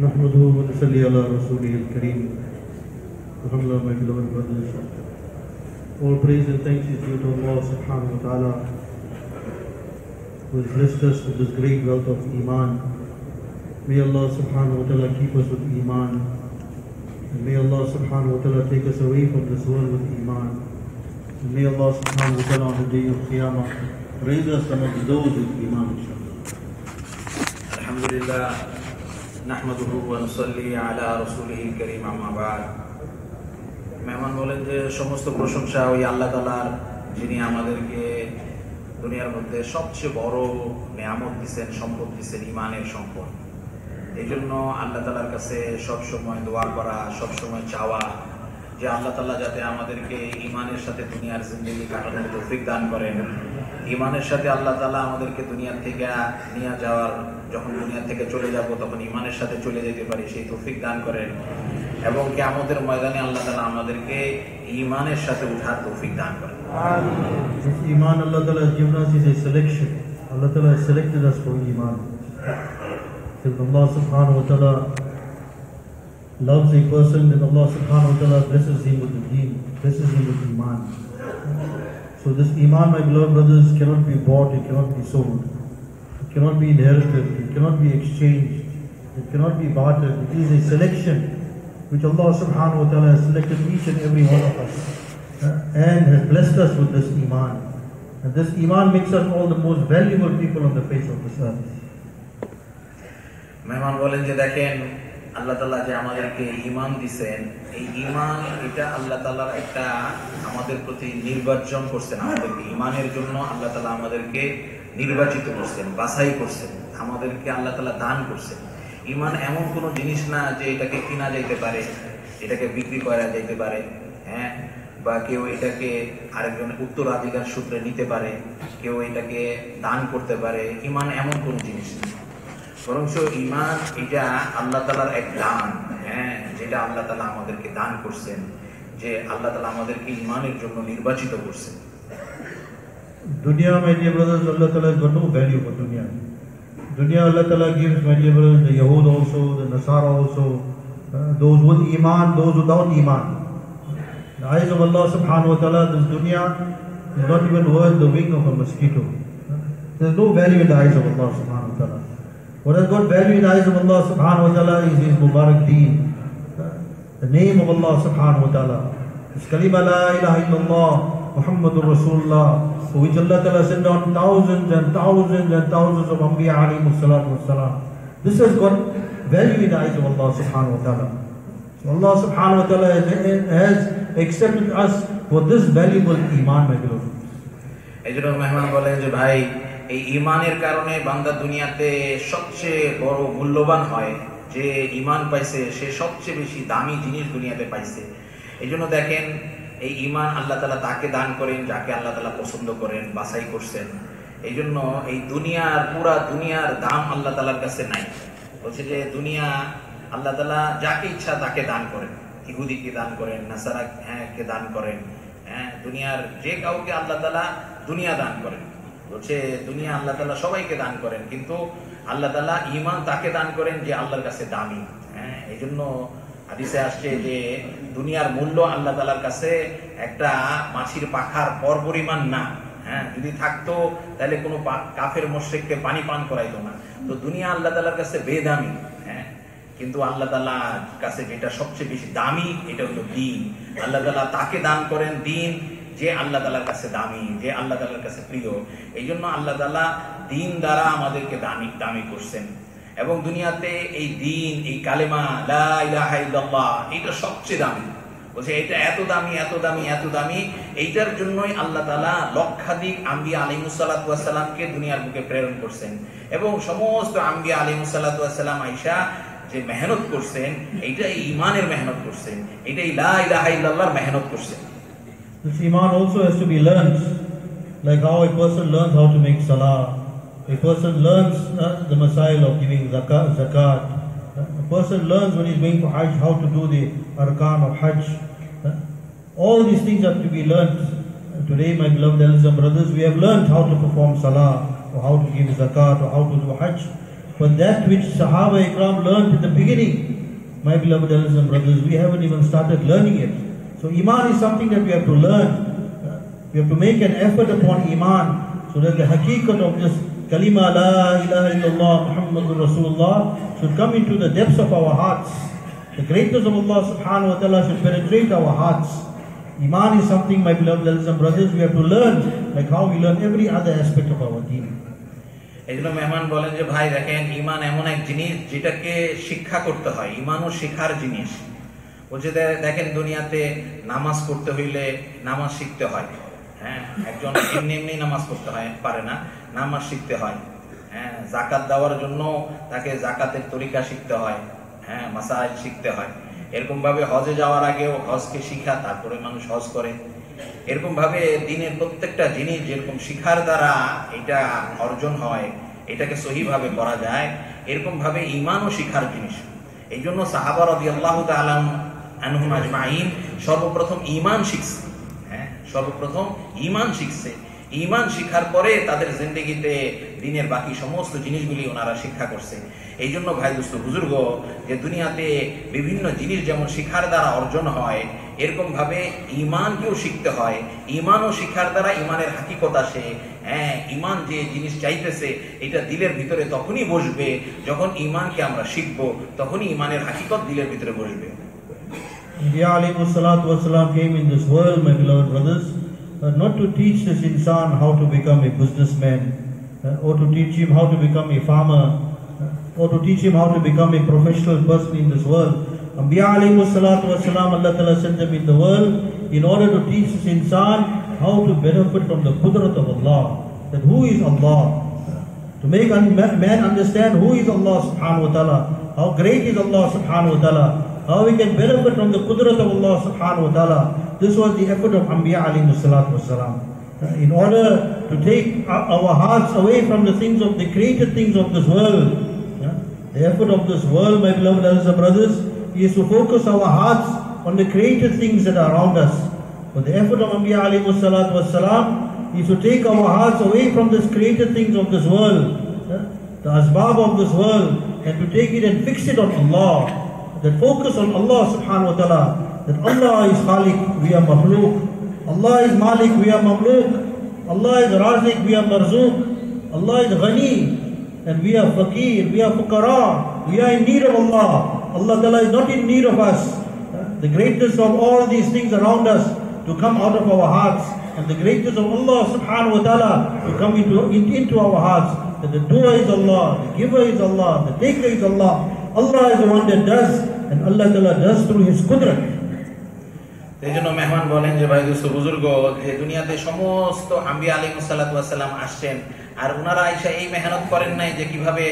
نحمده ونصلي على رسوله الكريم. Alhamdulillah, my beloved brothers. All praise and thanks is due to Allah subhanahu wa ta'ala, who has blessed us with this great wealth of Iman. May Allah subhanahu wa ta'ala keep us with Iman. And may Allah subhanahu wa ta'ala take us away from this world with Iman. And may Allah subhanahu wa ta'ala on the day of Qiyamah raise us among those with Iman, inshallah. Alhamdulillah. নাহমাদুহু ওয়া নুসাল্লি আলা রাসূলিহিল কারীম আম্মা বা'দ। মেহমান বলেন যে সমস্ত প্রশংসা ওই আল্লাহ তাআলার, যিনি আমাদেরকে দুনিয়ার মধ্যে সবচেয়ে বড় নিয়ামত দিয়েছেন, সম্পদ দিয়েছেন, ঈমানের সম্পদ। এই জন্য আল্লাহ তাআলার কাছে সব সময় দোয়া করা, সব সময় চাওয়া যে আল্লাহ তাআলা যাতে আমাদেরকে ঈমানের সাথে দুনিয়ার জিন্দেগি কাটানোর তৌফিক দান করেন। ঈমানের সাথে আল্লাহ তাআলা আমাদেরকে দুনিয়া থেকে নিয়ে যাওয়ার, যখন দুনিয়া থেকে চলে যাব তখন ঈমানের সাথে চলে যেতে পারি সেই তৌফিক দান করেন, এবং কিয়ামতের ময়দানে আল্লাহ তাআলা আমাদেরকে ঈমানের সাথে উঠার তৌফিক দান করেন। This Iman Allah Ta'ala has given us is a selection. Allah Ta'ala has selected us for Iman. If Allah subhanahu wa ta'ala loves a person, then Allah subhanahu wa ta'ala blesses him with the deen, blesses him with Iman. So this Iman, my beloved brothers, cannot be bought, it cannot be sold. It cannot be inherited, it cannot be exchanged, it cannot be bartered. It is a selection which Allah subhanahu wa ta'ala has selected each and every one of us and has blessed us with this Iman. And this Iman makes us all the most valuable people on the face of this earth. মেহমান বলেন যে দেখেন আল্লাহ তাআলা যে আমাদেরকে ঈমান দিয়েছেন, এই ঈমান এটা আল্লাহ তাআলার একটা আমাদের প্রতি নির্বাচন করছেন। আমাদেরকে ঈমানের জন্য আল্লাহ তাআলা আমাদেরকে নির্বাচিত করছেন, বাছাই করছেন, আমাদেরকে আল্লাহ তাআলা দান করছেন। ঈমান এমন কোনো জিনিস না যে এটাকে কিনা যাইতে পারে, এটাকে বিক্রি করা যাইতে পারে, হ্যাঁ, বা কেউ এটাকে আরেকজন উত্তরাধিকার সূত্রে নিতে পারে, কেউ এটাকে দান করতে পারে। ঈমান এমন কোনো জিনিস না, বরঞ্চ ঈমান এটা আল্লাহ তাআলার এক দান, হ্যাঁ, যেটা আল্লাহ তাআলা আমাদেরকে দান করছেন, যে আল্লাহ তাআলা আমাদেরকে ঈমানের জন্য নির্বাচিত করছেন। Dunya, my dear brothers, Allah Ta'ala has got no value for dunya. Dunya, Allah Ta'ala gives, my dear brothers, the Yahud also, the Nasara also, those with Iman, those without Iman. The eyes of Allah subhanahu wa ta'ala, this dunya is not even worth the wing of a mosquito. There is no value in the eyes of Allah subhanahu wa ta'ala. What has got value in the eyes of Allah subhanahu wa ta'ala is His Mubarak Deen, the name of Allah subhanahu wa ta'ala. His kalima la ilaha illallah Muhammadur Rasulullah, for which Allah Ta'ala sent down thousands and thousands and thousands of Anbiya alayhimus salatu wassalam. This has got value in the eyes of Allah subhanahu wa ta'ala. So Allah subhanahu wa ta'ala has accepted us for this valuable Iman, my beloved. এই জন্য মেহমান বলেন যে ভাই, এই ঈমানের কারণে বান্দা দুনিয়াতে সবচেয়ে বড় মূল্যবান হয়। যে ঈমান পাইছে সে সবচেয়ে বেশি দামি জিনিস দুনিয়াতে পাইছে। এই জন্য দেখেন এই ঈমান আল্লাহ তাআলা তাকে দান করেন যাকে আল্লাহ তাআলা পছন্দ করেন, বাছাই করছেন। এই জন্য এই দুনিয়ার, পুরা দুনিয়ার দাম আল্লাহ তাআলার কাছে নাই। বলছে যে দুনিয়া আল্লাহ তাআলা যাকে ইচ্ছা তাকে দান করেন, ইহুদিকে দান করেন, নাসারা কে দান করেন, হ্যাঁ, দুনিয়ার যে কাউকে আল্লাহ তাআলা দুনিয়া দান করেন। বলছে দুনিয়া আল্লাহ তাআলা সবাইকে দান করেন, কিন্তু আল্লাহ তাআলা ঈমান তাকে দান করেন যে আল্লাহর কাছে দামি। হ্যাঁ, এই জন্য হাদিসে আসছে যে দুনিয়ার মূল্য আল্লাহ তাআলার কাছে একটা মাছির পাখার পরিমাণ না। হ্যাঁ, যদি থাকতো তাহলে কোনো কাফের মুশরিককে পানি পান করাইতো না। তো দুনিয়া আল্লাহ তাআলার কাছে বেদামি, হ্যাঁ, কিন্তু আল্লাহ তাআলার কাছে যেটা সবচেয়ে বেশি দামি এটা হলো দ্বীন। আল্লাহ তাআলা তাকে দান করেন দ্বীন যে আল্লাহ তাআলার কাছে দামি, যে আল্লাহ তাআলার কাছে প্রিয়। এই জন্য আল্লাহ তাআলা দ্বীন দ্বারা আমাদেরকে দামি করছেন। এবং দুনিয়াতে এই দ্বীন, এই কালেমা লা ইলাহা ইল্লাল্লাহ, এটা সবচেয়ে দামি। বলছে এটা এত দামি, এত দামি, এত দামি, এইটার জন্যই আল্লাহ তাআলা লক্ষাধিক আম্বিয়া আলাইহিস সালাতু ওয়াস সালামকে দুনিয়ার বুকে প্রেরণ করছেন। এবং সমস্ত আম্বিয়া আলাইহিস সালাতু ওয়াস সালাম আয়েশা যে মেহনত করছেন, এইটাই ঈমানের মেহনত করছেন, এটাই লা ইলাহা ইল্লাল্লাহর মেহনত করছেন। This Iman also has to be learned, like how a person learns how to make salah, a person learns the masail of giving zakat, a person learns when he's going for Hajj how to do the arkan of Hajj. All these things have to be learned. Today, my beloved elders and brothers, we have learned how to perform salah, or how to give zakat, or how to do Hajj. But that which Sahaba Ikram learned in the beginning, my beloved elders and brothers, we haven't even started learning it. So Iman is something that we have to learn. We have to make an effort upon Iman so that the haqiqat of this kalima la ilaha illallah Muhammadur Rasulullah should come into the depths of our hearts. The greatness of Allah subhanahu wa ta'ala should penetrate our hearts. Iman is something, my beloved elders and brothers, we have to learn like how we learn every other aspect of our deen. এইজন্য মেহমান বলেন যে ভাই দেখেন ঈমান এমন এক জিনিস যেটাকে শিক্ষা করতে হয়, ঈমানও শেখার জিনিস। বলছে দেখেন দুনিয়াতে নামাজ পড়তে হইলে নামাজ শিখতে হয়। হ্যাঁ, একজন এমনি এমনি নামাজ পড়তে হয় পারে না, নামাজ শিখতে হয়। হ্যাঁ, যাকাত দেওয়ার জন্য তাকে যাকাতের তরিকা শিখতে হয়। হ্যাঁ, মাসাইল শিখতে হয়। এরকম ভাবে হজে যাওয়ার আগেও হজকে শিখা, তারপরে মানুষ হজ করে। এরকম ভাবে দিনের প্রত্যেকটা জিনিস যেরকম শিখার দ্বারা এটা অর্জন হয়, এটাকে সহিভাবে করা যায়, এরকম ভাবে ঈমানও শিখার জিনিস। এই জন্য সাহাবা রাদিয়াল্লাহু তাআলা আনহুম আজমাইন সর্বপ্রথম ঈমান শিখছে। হ্যাঁ, সর্বপ্রথম ঈমান শিখছে। ঈমান শিখার পরে তাদের জিন্দেগিতে দিনের বাকি সমস্ত জিনিসগুলি ওনারা শিক্ষা করছে। এই জন্য ভাই দোস্ত বুজুর্গ, যে দুনিয়াতে বিভিন্ন জিনিস যেমন শিখার দ্বারা অর্জন হয়, এরকম ভাবে ঈমানকেও শিখতে হয়। ঈমানও শিখার দ্বারা ঈমানের হাকিকত আসে। হ্যাঁ, ঈমান যে জিনিস চাইতেছে এটা দিলের ভিতরে তখনই বসবে যখন ঈমানকে আমরা শিখবো, তখনই ঈমানের হাকিকত দিলের ভিতরে বসবে। Anbiya alayhi salatu wasalam came in this world, my beloved brothers, not to teach this insan how to become a businessman, or to teach him how to become a farmer, or to teach him how to become a professional person in this world. Anbiya alayhi salatu wasalam, Allah Ta'ala sent them in the world in order to teach this insan how to benefit from the qudrat of Allah, that who is Allah, to make man understand who is Allah subhanahu wa ta'ala, how great is Allah subhanahu wa ta'ala, how we can benefit from the qudrat of Allah subhanahu wa ta'ala. This was the effort of Anbiya alayhi salatu wasalam. In order to take our hearts away from the things of the created things of this world, the effort of this world, my beloved elders and brothers, is to focus our hearts on the created things that are around us. But the effort of Anbiya alayhi salatu wasalam is to take our hearts away from the created things of this world, the asbab of this world, and to take it and fix it on Allah. That focus on Allah subhanahu wa ta'ala, that Allah is Khaliq, we are Makhluq. Allah is Malik, we are Mamluk. Allah is Razik, we are Marzuq. Allah is Ghani, and we are Faqir, we are Fuqara. We are in need of Allah. Allah Ta'ala is not in need of us. The greatness of all these things around us to come out of our hearts, and the greatness of Allah subhanahu wa ta'ala to come into our hearts. That the doer is Allah, the giver is Allah, the taker is Allah. Allah is the one that does, and Allah Ta'ala does through His qudrat. এই জন্য মেহমান বলেন যে ভাই দোস্ত বুজুর্গ, যে দুনিয়াতে সমস্ত আম্বিয়া আলাইহিস সালাতু ওয়াস সালাম আসছেন, আর ওনারা আইসা এই মেহনত করেন নাই যে কিভাবে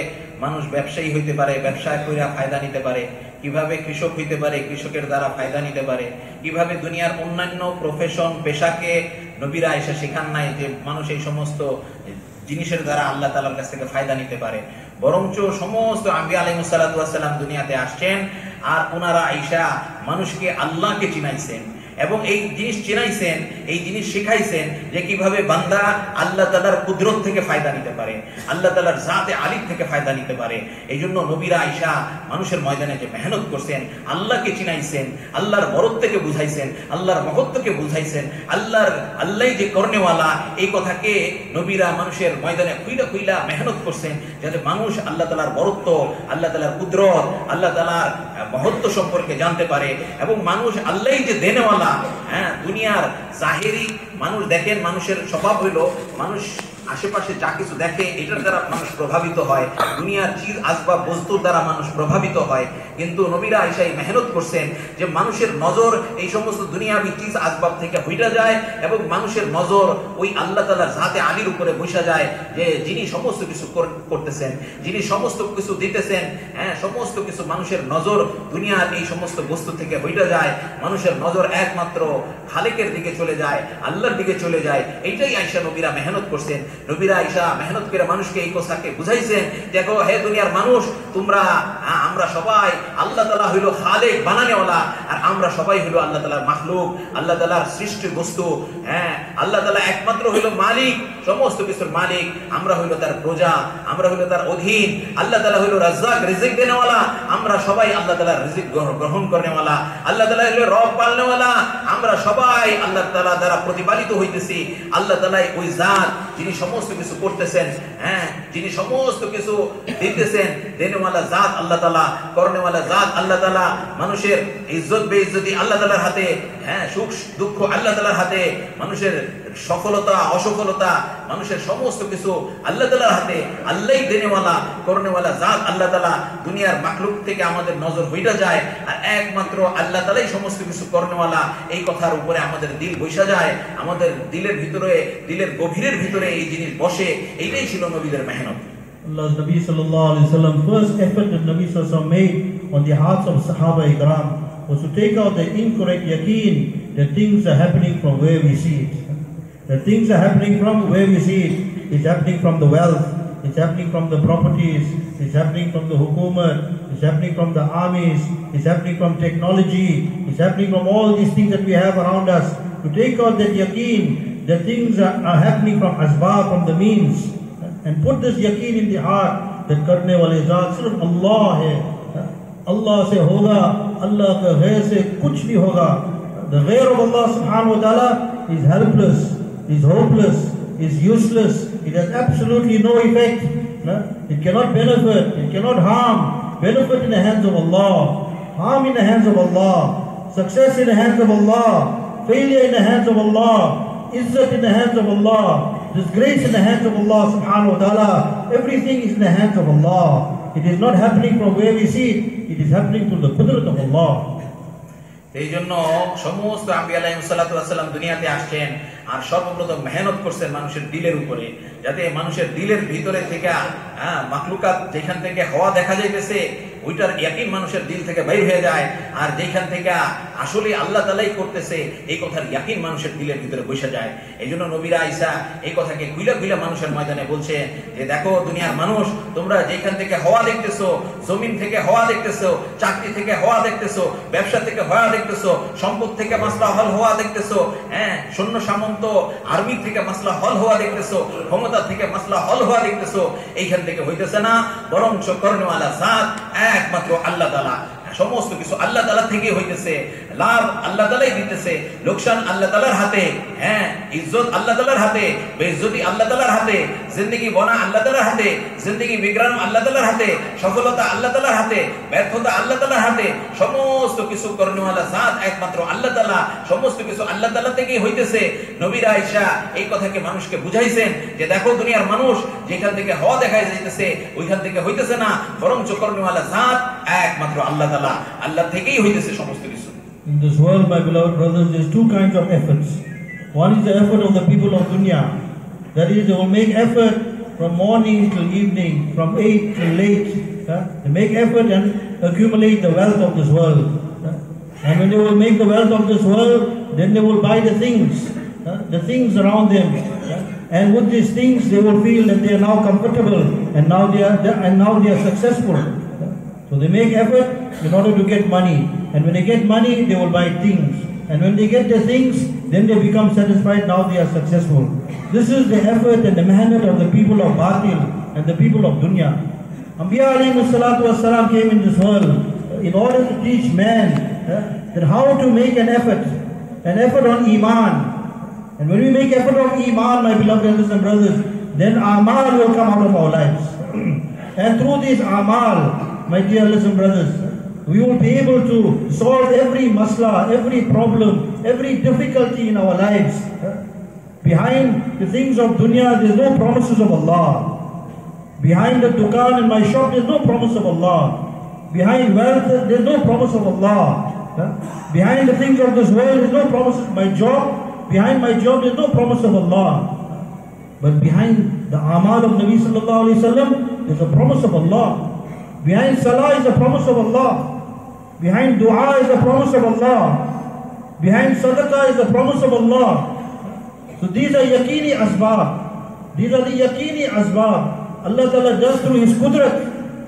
মানুষ ব্যবসায়ী হইতে পারে, ব্যবসা কইরা ফায়দা নিতে পারে, কিভাবে কৃষক হইতে পারে, কৃষকের দ্বারা ফায়দা নিতে পারে, কিভাবে দুনিয়ার অন্যান্য প্রফেশন পেশাকে নবীরা আইসা শেখান নাই যে মানুষ এই সমস্ত জিনিসের দ্বারা আল্লাহ তাআলার কাছ থেকে ফায়দা নিতে পারে। বরঞ্চ সমস্ত আম্বিয়া আলাইহিস সালাতু ওয়াস সালাম দুনিয়াতে আসছেন, আর ওনারা আইসা মানুষকে আল্লাহকে চিনাইছেন, এবং এই জিনিস চিনাইছেন, এই জিনিস শিখাইছেন যে কিভাবে বান্দা আল্লাহ তাআলার কুদরত থেকে ফায়দা নিতে পারে, আল্লাহ তাআলার জাতে আলিক থেকে ফায়দা নিতে পারে। এই জন্য নবীরা আইসা মানুষের ময়দানে যে মেহনত করছেন, আল্লাহকে চিনাইছেন, আল্লাহর বরত্বকে বুঝাইছেন, আল্লাহর মহত্বকে বুঝাইছেন, আল্লাহ যে করনেওয়ালা, এই কথাকে নবীরা মানুষের ময়দানে খুইলা খুইলা মেহনত করছেন, যাতে মানুষ আল্লাহ তাআলার বরত্ব, আল্লাহ তাআলার কুদরত, আল্লাহ তাআলার মহত্ব সম্পর্কে জানতে পারে, এবং মানুষ আল্লাহ যে দেনেওয়ালা। হ্যাঁ, দুনিয়ার জাহেরি মানুষ দেখেন, মানুষের স্বভাব হইল মানুষ আশেপাশে যা কিছু দেখে এটার দ্বারা মানুষ প্রভাবিত হয়, দুনিয়ার চিজ আসবাব বস্তুর দ্বারা মানুষ প্রভাবিত হয়। কিন্তু নবীরা আইসাই মেহনত করছেন যে মানুষের নজর এই সমস্ত দুনিয়াবি চিজ আসবাব থেকে হইটা যায়, এবং মানুষের নজর ওই আল্লাহ তাআলার জাতে আলীর উপরে বসা যায়, যে যিনি সমস্ত কিছু করতেছেন, যিনি সমস্ত কিছু দিতেছেন। হ্যাঁ, সমস্ত কিছু মানুষের নজর দুনিয়ার এই সমস্ত বস্তু থেকে হইটা যায়, মানুষের নজর একমাত্র খালেকের দিকে চলে যায়, আল্লাহর দিকে চলে যায়। এইটাই আয়েশা নবীরা মেহনত করছেন নবীরা আয়েশা মেহনত করে মানুষকে এই কথাকে বুঝাইছেন, দেখো হে দুনিয়ার মানুষ, তোমরা আমরা সবাই আল্লাহ তাআলা হইল খালেক বানানেওয়ালা, আর আমরা সবাই হইল আল্লাহ তাআলার মাখলুক, আল্লাহ তাআলার সৃষ্টি বস্তু। হ্যাঁ, আল্লাহ তাআলা একমাত্র হইল মালিক, সমস্ত কিছুর মালিক। আমরা হইল তার প্রজা, আমরা হইল তার অধীন। আল্লাহ তাআলা হইল রাজ্জাক, রিজিক দেনেওয়ালা, আমরা সবাই আল্লাহ তাআলার রিজিক গ্রহণ করনেওয়ালা। আল্লাহ তাআলা হইল রব পালনেওয়ালা, আমরা সবাই আল্লাহ তাআলা দ্বারা প্রতিপালিত হইতেছি। আল্লাহ তাআলাই ওই জাত যিনি সমস্ত কিছু করতেছেন, হ্যাঁ, যিনি সমস্ত কিছু দিতেছেন, দেনেওয়ালা জাত আল্লাহ তাআলা, করনেওয়ালা জাত আল্লাহ তাআলা। মানুষের ইজ্জত বেইজ্জতি আল্লাহ তাআলার হাতে, হ্যাঁ, সুখ দুঃখ আল্লাহ তাআলার হাতে, মানুষের সফলতা অসফলতা, মানুষের সমস্ত কিছু আল্লাহ তাআলার হাতে। আল্লাহই দেনেওয়ালা করনেওয়ালা জাত আল্লাহ তাআলা। দুনিয়ার মাখলুক থেকে আমাদের নজর হইটা যায়, আর একমাত্র আল্লাহ তাআলাই সমস্ত কিছু করনেওয়ালা। এই কথার উপরে আমাদের দিল বসা যায়, আমাদের দিলের ভিতরে, দিলের গভীরের ভিতরে এই জিনিস বসে। এইটাই ছিল নবীদের মেহনত। Allah's Nabi sallallahu alaihi wasallam, first effort that Nabi sallallahu alaihi wasallam made on the hearts of Sahaba Ikram was to take out the incorrect yaqeen that things are happening from where we see it. That things are happening from where we see it. It's happening from the wealth, it's happening from the properties, it's happening from the hukumat, it's happening from the armies, it's happening from technology, it's happening from all these things that we have around us. To take out that yaqeen that things are happening from asbab, from the means, and put this yaqeen in the heart that karne wale zat sirf Allah hai. Allah se hoga, Allah ke ghair se kuch bhi hoga. The ghair of Allah subhanahu wa ta'ala is helpless, is hopeless, is useless. It has absolutely no effect. It cannot benefit, it cannot harm. Benefit in the hands of Allah, harm in the hands of Allah, success in the hands of Allah, failure in the hands of Allah, izzat in the hands of Allah, disgrace in the hands of Allah subhanahu wa ta'ala. Everything is in the hands of Allah. It is not happening from where we see it. It is happening through the qudrat of Allah. এই জন্য সমস্ত আম্বিয়া আলাইহিস সালাতু ওয়াস সালাম দুনিয়াতে আসছেন, আর সর্বপ্রথম মেহনত করছেন মানুষের দিলের উপরে, যাতে মানুষের দিলের ভিতরে থেকে মাখলুকাত যেখান থেকে হওয়া দেখা যাইতেছে ওইটার ইয়াকিন মানুষের দিল থেকে বাইর হয়ে যায়, আর যেখান থেকে আসলে আল্লাহ তাআলাই করতেছে এই কথার ইয়াকিন মানুষের দিলের ভিতরে বসে যায়। এই জন্য নবীরা আয়েশা এই কথাকে খুইলা খুইলা মানুষের ময়দানে বলছে যে দেখো দুনিয়ার মানুষ, তোমরা যেখান থেকে হওয়া দেখতেছো, জমিন থেকে হওয়া দেখতেছো, চাকরি থেকে হওয়া দেখতেছো, ব্যবসা থেকে হওয়া দেখতেছো, সম্পদ থেকে মাসলা হল হওয়া দেখতেছো, হ্যাঁ, সৈন্য সামন্ত আর্মি থেকে মাসলা হল হওয়া দেখতেছো, ক্ষমতা থেকে মাসলা হল হওয়া দেখতেছো, এইখান থেকে হইতেছে না, বরং করনেওয়ালা জাত একমাত্র আল্লাহ তাআলা। সমস্ত কিছু আল্লাহ তাআলা থেকে হইতেছে, লাভ আল্লাহ তাআলাই দিতেছে, লোকসান আল্লাহ তাআলার হাতে, হ্যাঁ, ইজ্জত আল্লাহ তাআলার হাতে, বেইজ্জতি আল্লাহ তাআলার হাতে, জিন্দেগি বনা আল্লাহ তাআলার হাতে, জিন্দেগি বিগ্রাম আল্লাহ তাআলার হাতে, সফলতা আল্লাহ তাআলার হাতে, ব্যর্থতা আল্লাহ তাআলার হাতে। সমস্ত কিছু করনেওয়ালা জাত একমাত্র আল্লাহ তাআলা, সমস্ত কিছু আল্লাহ তাআলা থেকেই হইতেছে। নবীরা আয়েশা এই কথাকে মানুষকে বুঝাইছেন যে দেখো দুনিয়ার মানুষ, যেখান থেকে হওয়া দেখা যাইতেছে ওইখান থেকে হইতেছে না, বরং করনেওয়ালা জাত একমাত্র আল্লাহ তাআলা, আল্লাহ থেকেই হইতেছে সমস্ত কিছু। In this world, my beloved brothers, there's two kinds of efforts. One is the effort of the people of dunya. That is, they will make effort from morning till evening, from 8 till late. They make effort and accumulate the wealth of this world. And when they will make the wealth of this world, then they will buy the things around them. And with these things, they will feel that they are now comfortable, and now they are successful. So they make effort in order to get money, and when they get money, they will buy things, and when they get the things, then they become satisfied. Now they are successful. This is the effort and the mehnat of the people of batil and the people of dunya. Anbiya alayhi salatu wassalam came in this world in order to teach man that how to make an effort on iman. And when we make effort on iman, my beloved brothers and brothers, then amal will come out of our lives. And through these amal, my dear listeners brothers, we will be able to solve every masla, every problem, every difficulty in our lives. Behind the things of dunya, there's no promises of Allah. Behind the dukan in my shop, there's no promise of Allah. Behind wealth, there's no promise of Allah. Behind the things of this world, there's no promise of my job. Behind my job, there's no promise of Allah. But behind the amal of Nabi sallallahu alaihi wasallam, there's a promise of Allah. Behind salah is a promise of Allah. Behind dua is a promise of Allah. Behind sadaqah is a promise of Allah. So these are yaqini asbab. These are the yaqini asbab. Allah Ta'ala does through His qudrat,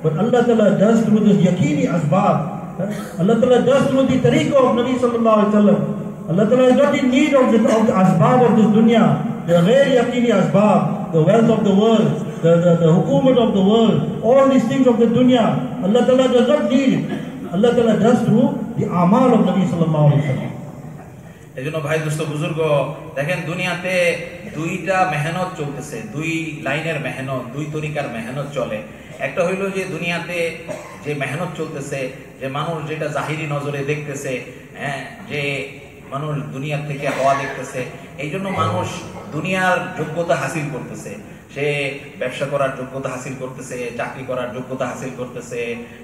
but Allah Ta'ala does through the yaqini asbab. Allah Ta'ala does through the tariqah of Nabi Sallallahu Alaihi Wasallam. Allah Ta'ala is not in need of the asbab of this dunya. The ghair yaqini asbab, the wealth of the world, the hukumat of the world, all these things of the dunya, Allah Ta'ala does not need it. Allah Ta'ala does through the amal of Nabi Sallallahu Alaihi Wasallam. এজন্য ভাই দোস্ত বুজুর্গ দেখেন দুনিয়াতে দুইটা মেহনত চলতেছে, দুই লাইনের মেহনত, দুই তরিকার মেহনত চলে। একটা হইলো যে দুনিয়াতে যে মেহনত চলতেছে, যে মানুষ যেটা জাহিরি নজরে দেখতেছে, হ্যাঁ, যে মানুষ দুনিয়ার থেকে হওয়া দেখতেছে, এই জন্য মানুষ দুনিয়ার যোগ্যতা হাসিল করতেছে। সে ব্যবসা করার যোগ্যতা হাসিল করতেছে, চাকরি করার যোগ্যতা হাসিল করতেছে,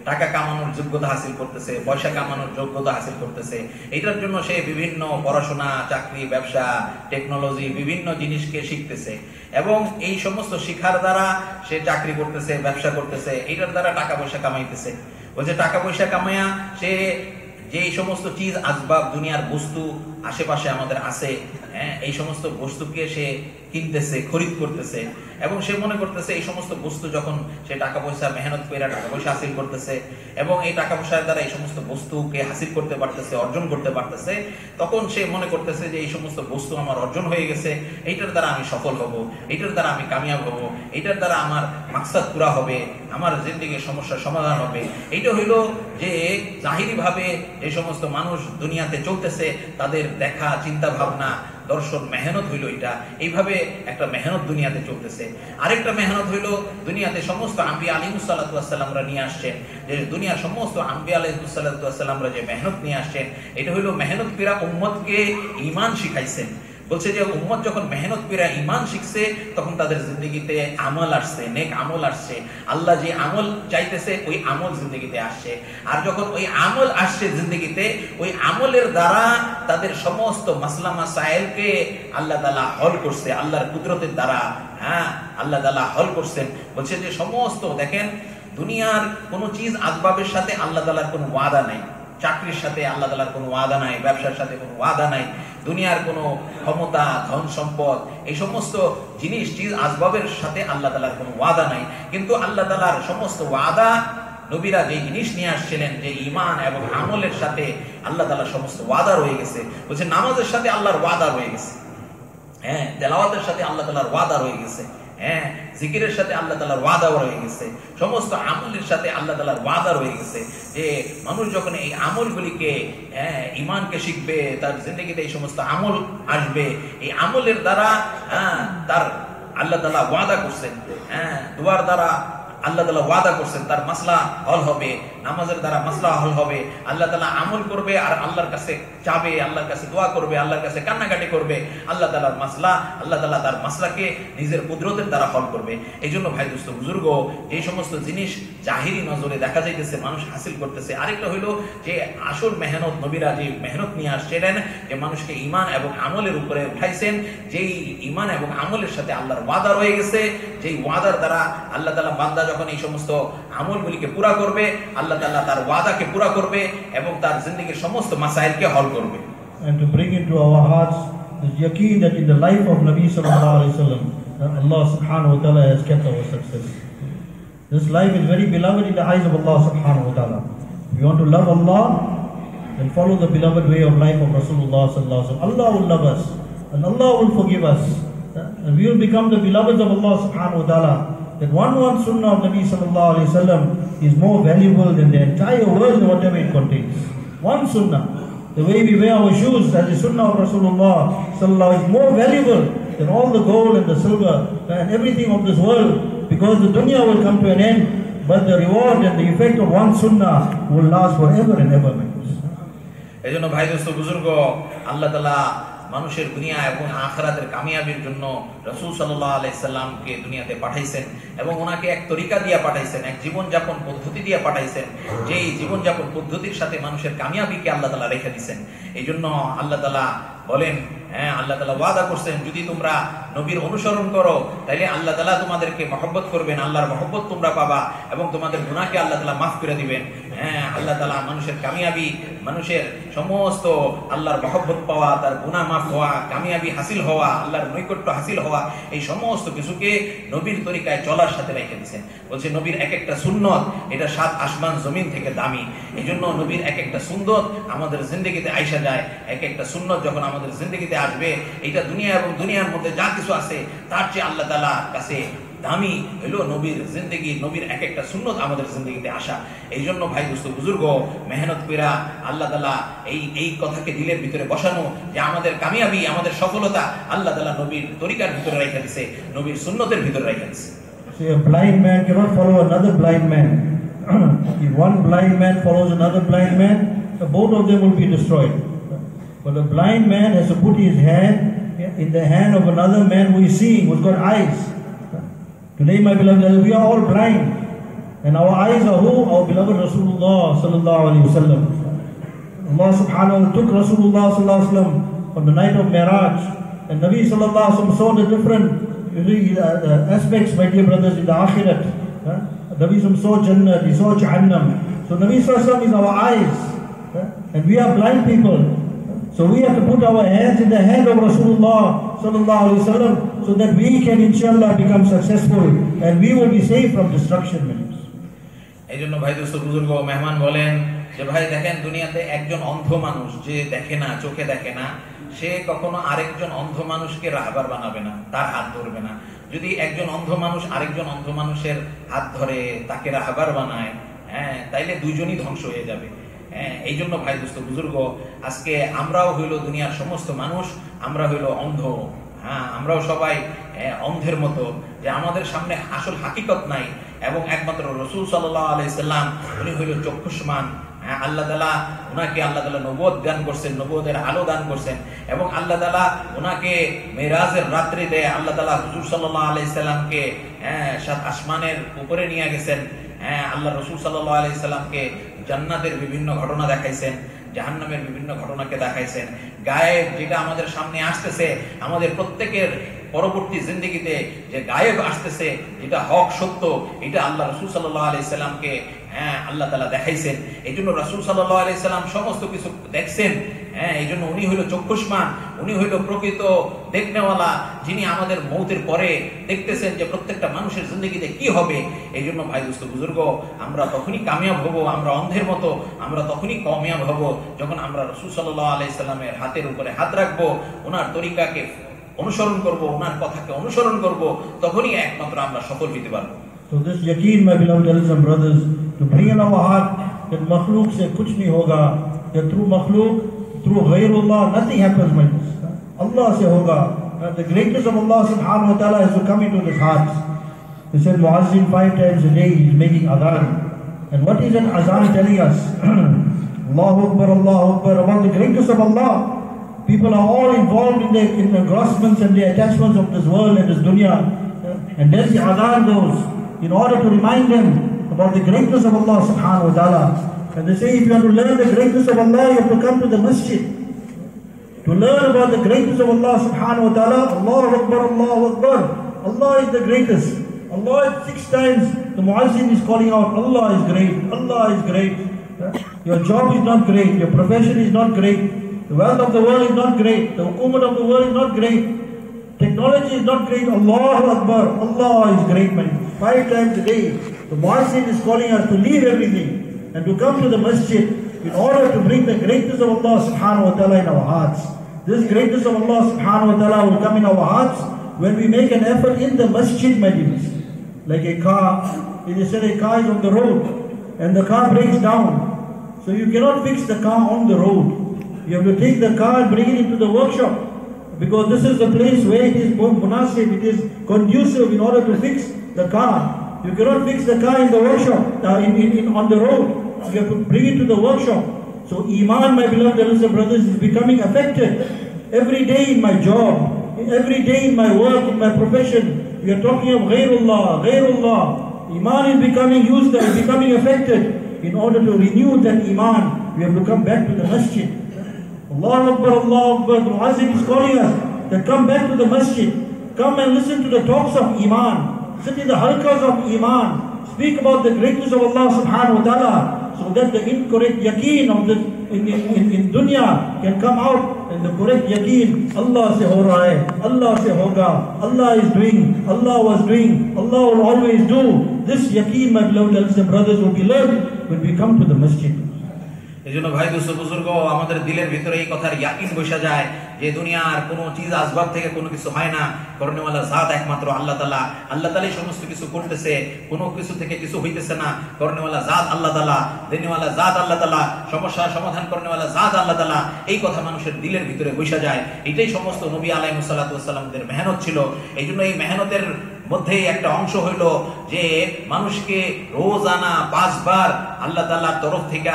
টাকা কামানোর যোগ্যতা হাসিল করতেছে, পয়সা কামানোর যোগ্যতা হাসিল করতেছে। এটার জন্য সে বিভিন্ন পড়াশোনা, চাকরি, ব্যবসা, টেকনোলজি, বিভিন্ন জিনিসকে শিখতেছে এবং এই সমস্ত শিখার দ্বারা সে চাকরি করতেছে, ব্যবসা করতেছে, এটার দ্বারা টাকা পয়সা কামাইতেছে। বলছে টাকা পয়সা কামাইয়া সে যে সমস্ত চিজ আসবাব দুনিয়ার বস্তু আশেপাশে আমাদের আছে, হ্যাঁ, এই সমস্ত বস্তুকে সে কিনতেছে, খরিদ করতেছে এবং সে মনে করতেছে এই সমস্ত বস্তু যখন সে টাকা পয়সা মেহনত করে টাকা পয়সা হাসিল করতেছে এবং এই টাকা পয়সার দ্বারা এই সমস্ত বস্তুকে হাসিল করতে পারতেছে, অর্জন করতে পারতেছে, তখন সে মনে করতেছে যে এই সমস্ত বস্তু আমার অর্জন হয়ে গেছে, এইটার দ্বারা আমি সফল হব, এইটার দ্বারা আমি কামিয়াব হব, এইটার দ্বারা আমার মাকসাদ পুরা হবে, আমার জিন্দেগির সমস্যার সমাধান হবে। এইটা হইলো যে জাহিরি ভাবে যে সমস্ত মানুষ দুনিয়াতে চলতেছে তাদের দেখা, চিন্তা ভাবনা, দর্শন, মেহনত হইলো এটা। এইভাবে একটা মেহনত দুনিয়াতে চলতেছে। আরেকটা মেহনত হইলো দুনিয়াতে সমস্ত আম্বিয়া আলাইহিস সালাতু ওয়াস সালামরা নিয়ে আসছেন, যে দুনিয়ার সমস্ত আম্বিয়া আলাইহিস সালাতু ওয়াস সালামরা যে মেহনত নিয়ে আসছেন, এটা হইলো মেহনত কইরা উম্মতকে ঈমান শিখাইছেন। বলছে যে উম্মত যখন মেহনত করে ঈমান শিখছে তখন তাদের জিন্দেগিতে আমল আসছে, নেক আমল আসছে, আল্লাহ যে আমল চাইতেছে ওই আমল জিন্দেগিতে আসছে। আর যখন ওই আমল আসছে জিন্দেগিতে, ওই আমলের দ্বারা তাদের সমস্ত মাসলা মাসাইলকে আল্লাহ তাআলা হল করছে, আল্লাহর কুদরতের দ্বারা, হ্যাঁ, আল্লাহ তাআলা হল করছেন। বলছে যে সমস্ত দেখেন দুনিয়ার কোনো চিজ আসবাবের সাথে আল্লাহ তাআলার কোনো ওয়াদা নাই, চাকরির সাথে আল্লাহ তাআলার কোনো ওয়াদা নাই, ব্যবসার সাথে কোনো ওয়াদা নাই, দুনিয়ার কোনো ক্ষমতা, ধন সম্পদ, এই সমস্ত জিনিস চিজ আসবাবের সাথে আল্লাহ তাআলার কোনো ওয়াদা নাই। কিন্তু আল্লাহ তাআলার সমস্ত ওয়াদা, নবীরা যে জিনিস নিয়ে আসছিলেন, যে ঈমান এবং আমলের সাথে আল্লাহ তাআলার সমস্ত ওয়াদা রয়ে গেছে। বলছে নামাজের সাথে আল্লাহর ওয়াদা রয়ে গেছে, হ্যাঁ, তেলাওয়াতের সাথে আল্লাহ তাআলার ওয়াদা রয়ে গেছে, হ্যাঁ, জিকিরের সাথে আল্লাহ তাআলার ওয়াদা রয়ে গেছে, সমস্ত আমলের সাথে আল্লাহ তাআলার ওয়াদা রয়ে গেছে। যে মানুষ যখন এই আমলগুলিকে, হ্যাঁ, ঈমানকে শিখবে, তার জিন্দেগিতে এই সমস্ত আমল আসবে, এই আমলের দ্বারা, হ্যাঁ, তার আল্লাহ তাআলা ওয়াদা করছেন, হ্যাঁ, দুয়ার দ্বারা আল্লাহ তাআলা ওয়াদা করছেন তার মাসলা হল হবে, নামাজের দ্বারা মাসলা হল হবে, আল্লাহ তাআলা আমল করবে আর আল্লাহর কাছে চাবে, আল্লাহর কাছে দোয়া করবে, আল্লাহর কাছে কান্নাকাটি করবে, আল্লাহ তাআলার মাসলা, আল্লাহ তাআলা তার মাসলাকে নিজের কুদরতের দ্বারা হল করবে। এই জন্য ভাই দোস্ত বুজুর্গ, যে সমস্ত জিনিস জাহিরি নজরে দেখা যাইতেছে মানুষ হাসিল করতেছে, আরেকটা হইলো যে আসল মেহনত, নবীরা যে মেহনত নিয়ে আসছিলেন, যে মানুষকে ঈমান এবং আমলের উপরে উঠাইছেন, যেই ঈমান এবং আমলের সাথে আল্লাহর ওয়াদা রয়ে গেছে, যেই ওয়াদার দ্বারা আল্লাহ তাআলা বান্দা যখন এই সমস্ত আমলগুলিকে পুরা করবে, আল্লাহ তাআলা তার ওয়াদাকে পুরা করবে এবং তার জিন্দেগির সমস্ত মাসাইলকে হল করবে। And to bring into our hearts this yaqeen that in the life of Nabi Sallallahu Alaihi Wasallam, Allah Subhanahu Wa Taala has kept our success. This life is very beloved in the eyes of Allah Subhanahu Wa Taala. If you want to love Allah, then follow the beloved way of life of Rasulullah Sallallahu Alaihi Wasallam. Allah will love us and Allah will forgive us, and we will become the beloveds of Allah Subhanahu Wa Taala. That one sunnah of Nabi Sallallahu Alaihi Wasallam is more valuable than the entire world and whatever it contains. One sunnah, the way we wear our shoes as the sunnah of Rasulullah Sallallahu Alaihi Wasallam, is more valuable than all the gold and the silver and everything of this world, because the dunya will come to an end, but the reward and the effect of one sunnah will last forever and ever. এই জন্য ভাই দোস্ত বুজুর্গ, আল্লাহ তাআলা মানুষের দুনিয়া এবং আখিরাতের কামিয়াবির জন্য রাসূল সাল্লাল্লাহু আলাইহি সাল্লামকে দুনিয়াতে পাঠাইছেন এবং ওনাকে এক তরিকা দিয়ে পাঠাইছেন, এক জীবনযাপন পদ্ধতি দিয়ে পাঠাইছেন, যেই জীবনযাপন পদ্ধতির সাথে মানুষের কামিয়াবিকে আল্লাহ তাআলা রেখে দিয়েছেন। এই জন্য আল্লাহ তাআলা বলেন, হ্যাঁ, আল্লাহ তাআলা ওয়াদা করছেন যদি তোমরা নবীর অনুসরণ করো তাহলে আল্লাহ তাআলা তোমাদেরকে মহব্বত করবেন, আল্লাহর মহব্বত তোমরা পাবা এবং তোমাদের গুনাহকে আল্লাহ তাআলা মাফ করে দিবেন। হ্যাঁ, আল্লাহ তাআলা মানুষের কামিয়াবি, মানুষের সমস্ত আল্লাহর মহব্বত পাওয়া, তার গুনাহ মাফ হওয়া, কামিয়াবি হাসিল হওয়া, আল্লাহর নৈকট্য হাসিল হওয়া, এই সমস্ত কিছুকে নবীর তরিকায় চলার সাথে রেখে দিয়েছেন। বলছে নবীর এক একটা সুন্নত এটা 7 আসমান জমিন থেকে দামি। এই জন্য নবীর এক একটা সুন্নত আমাদের জিন্দেগিতে আইসা যায়। এক একটা সুন্নত যখন আমাদের জিন্দেগিতে আসবে, এটা দুনিয়া এবং দুনিয়ার মধ্যে যা কিছু আছে তার চেয়ে আল্লাহ তাআলার কাছে দামি হলো নবীর জিন্দেগি, নবীর এক একটা সুন্নত আমাদের জিন্দেগিতে আসা। এই জন্য ভাই দোস্ত বুজুর্গ, মেহনত কইরা আল্লাহ তাআলা এই কথাকে দিলের ভিতরে বসানো যে আমাদের কামিয়াবি, আমাদের সফলতা আল্লাহ তাআলা নবীর তরিকার ভিতরে রেখে দিয়েছে, নবীর সুন্নতের ভিতরে রেখে দিয়েছে। See, a blind man cannot follow another blind man. If one blind man follows another blind man, both of them will be destroyed. But a blind man has to put his hand in the hand of another man who is seeing, who's got eyes. Today, my beloved, we are all blind, and our eyes are who? Our beloved Rasulullah sallallahu alaihi wasallam. Allah subhanahu wa ta'ala took Rasulullah sallallahu alaihi wasallam on the night of Miraj, and Nabi sallallahu alaihi wasallam saw the different aspects, my dear brothers, in the Akhirat. Nabi saw Jannah, he saw Jahannam. So Nabi sallallahu alaihi wasallam is our eyes, and we are blind people. So we have to put our hands in the hand of Rasulullah sallallahu alaihi wasallam so that we can inshallah become successful and we will be safe from destruction. এই জন্য ভাই দোস্ত বুজুর্গ মেহমান বলেন যে ভাই দেখেন দুনিয়াতে একজন অন্ধ মানুষ যে দেখে না, চোখে দেখে না, সে কখনো আরেকজন অন্ধ মানুষকে রাহবার বানাবে না, তার হাত ধরবে না। যদি একজন অন্ধ মানুষ আরেকজন অন্ধ মানুষের হাত ধরে তাকে রাহবার বানায়, হ্যাঁ, তাইলে দুইজনই ধ্বংস হয়ে যাবে। এই জন্য ভাই দোস্ত বুজুর্গ, আজকে আমরাও হইল দুনিয়ার সমস্ত মানুষ, আমরা হইল অন্ধ। হ্যাঁ, আমরাও সবাই অন্ধের মতো, যে আমাদের সামনে আসল হাকিকত নাই এবং একমাত্র রাসূল সাল্লাল্লাহু আলাইহি সাল্লাম উনি হইল চক্ষুষ্মান। আল্লাহ তাআলা ওনাকে নবুয়ত দান করছেন, নবুয়তের আলো দান করছেন এবং আল্লাহ তাআলা ওনাকে মেরাজের রাত্রিতে আল্লাহ তাআলা হুজুর সাল্লাল্লাহু আলাইহি সাল্লামকে 7 আসমানের উপরে নিয়ে গেছেন। আল্লাহ রাসূল সাল্লাল্লাহু আলাইহি সাল্লামকে জান্নাতের বিভিন্ন ঘটনা দেখাইছেন, জাহান্নামের বিভিন্ন ঘটনাকে দেখাইছেন। গায়েব যেটা আমাদের সামনে আসতেছে, আমাদের প্রত্যেকের পরবর্তী জিন্দেগিতে যে গায়েব আসতেছে, যেটা হক সত্য, এটা আল্লাহ রাসূল সাল্লাল্লাহু আলাইহি সাল্লামকে আল্লাহ তাআলা দেখাইছেন। এই জন্য রাসূল সাল্লাল্লাহু আলাইহি সাল্লাম সমস্ত কিছু দেখছেন। এই জন্য উনি হইল চক্ষুষ্মান, উনি হইল প্রকৃত দেখনেওয়ালা, যিনি আমাদের মৌতের পরে দেখতেছেন যে প্রত্যেকটা মানুষের জিন্দেগিতে কি হবে। এই জন্য ভাই দোস্ত বুজুর্গ, আমরা তখনই কামিয়াব হব, আমরা অন্ধের মতো আমরা তখনই কামিয়াব হব যখন আমরা রাসূল সাল্লাল্লাহু আলাইহি সাল্লামের হাতের উপরে হাত রাখবো, ওনার তরিকাকে অনুসরণ করব, ওনার কথাকে অনুসরণ করব, তখনই একমাত্র আমরা সফল হতে পারবো। So this yaqeen, my beloved elders and brothers, to bring in our heart that makhluk se kuch nahi hoga, that through makhluk, through ghairullah, nothing happens, my friends. Allah se hoga. The greatness of Allah subhanahu wa ta'ala has to come into this heart. He said Muazzin 5 times a day he is making adhan. And what is an adhan telling us? Allahu Akbar, Allahu Akbar, about the greatness of Allah. People are all involved in the engrossments and the attachments of this world and this dunya. And then the adhan goes in order to remind them about the greatness of Allah subhanahu wa ta'ala. And they say if you want to learn the greatness of Allah, you have to come to the masjid. To learn about the greatness of Allah subhanahu wa ta'ala, Allahu Akbar, Allahu Akbar. Allah is the greatest. Allah is 6 times. The muazzin is calling out, Allah is great, Allah is great. Your job is not great, your profession is not great, the wealth of the world is not great, the hukumat of the world is not great, technology is not great. Allahu Akbar, Allah is great, man. 5 times a day, the muazzin is calling us to leave everything and to come to the masjid in order to bring the greatness of Allah subhanahu wa ta'ala in our hearts. This greatness of Allah subhanahu wa ta'ala will come in our hearts when we make an effort in the masjid, my dears. Like a car, it is said a car is on the road and the car breaks down. So you cannot fix the car on the road. You have to take the car and bring it into the workshop, because this is the place where it is more munasib, it is conducive in order to fix the car. You cannot fix the car in the workshop, on the road. You have to bring it to the workshop. So Iman, my beloved brothers, is becoming affected. Every day in my job, every day in my work, in my profession, we are talking of ghairullah, ghairullah. Iman is becoming used, is becoming affected. In order to renew that Iman, we have to come back to the masjid. Allah Akbar, the Muazzin is calling us to come back to the masjid, come and listen to the talks of Iman, sit in the halqas of Iman, speak about the greatness of Allah subhanahu wa ta'ala, so that the incorrect yaqeen of the in dunya can come out, and the correct yaqeen, Allah se ho raha hai, Allah se hoga, Allah is doing, Allah was doing, Allah will always do. This yaqeen, my beloved brothers, will be learned when we come to the masjid. এজন্য ভাই দোস্ত বুজুর্গ, আমাদের দিলের ভিতরে এই কথার ইয়াকিন বসে যায় যে দুনিয়ার কোনো চিজ আসবাব থেকে কোনো কিছু হয় না, করনেওয়ালা জাত একমাত্র আল্লাহ তাআলা। আল্লাহ তাআলাই সমস্ত কিছু করতেছে, কোনো কিছু থেকে কিছু হইতেছে না। করনেওয়ালা জাত আল্লাহ তাআলা, দেনেওয়ালা জাত আল্লাহ তাআলা, সমস্যার সমাধান করনেওয়ালা জাত আল্লাহ তাআলা। এই কথা মানুষের দিলের ভিতরে বসে যায়। এটাই সমস্ত নবী আলাইহিস সালাতু ওয়াস সালামদের মেহনত ছিল। এইজন্য এই মেহনতের মধ্যে একটা অংশ হইল যে মানুষকে রোজানা 5 বার আল্লাহ তাআলার তরফ থেকে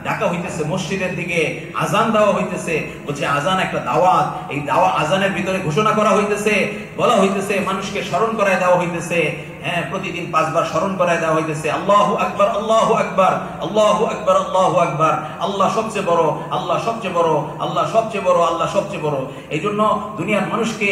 ডাকা হইতেছে, মসজিদের দিকে আজান দেওয়া হইতেছে। বলছে আজান একটা দাওয়াত, এই দাওয়া আজানের ভিতরে ঘোষণা করা হইতেছে, বলা হইতেছে, মানুষকে স্মরণ করায় দেওয়া হইতেছে। হ্যাঁ, প্রতিদিন 5 বার স্মরণ করায় দেওয়া হইতেছে, আল্লাহু আকবার, আল্লাহু আকবার, আল্লাহু আকবার, আল্লাহু আকবার, আল্লাহ সবচেয়ে বড়, আল্লাহ সবচেয়ে বড়, আল্লাহ সবচেয়ে বড়, আল্লাহ সবচেয়ে বড়। এই জন্য দুনিয়ার মানুষকে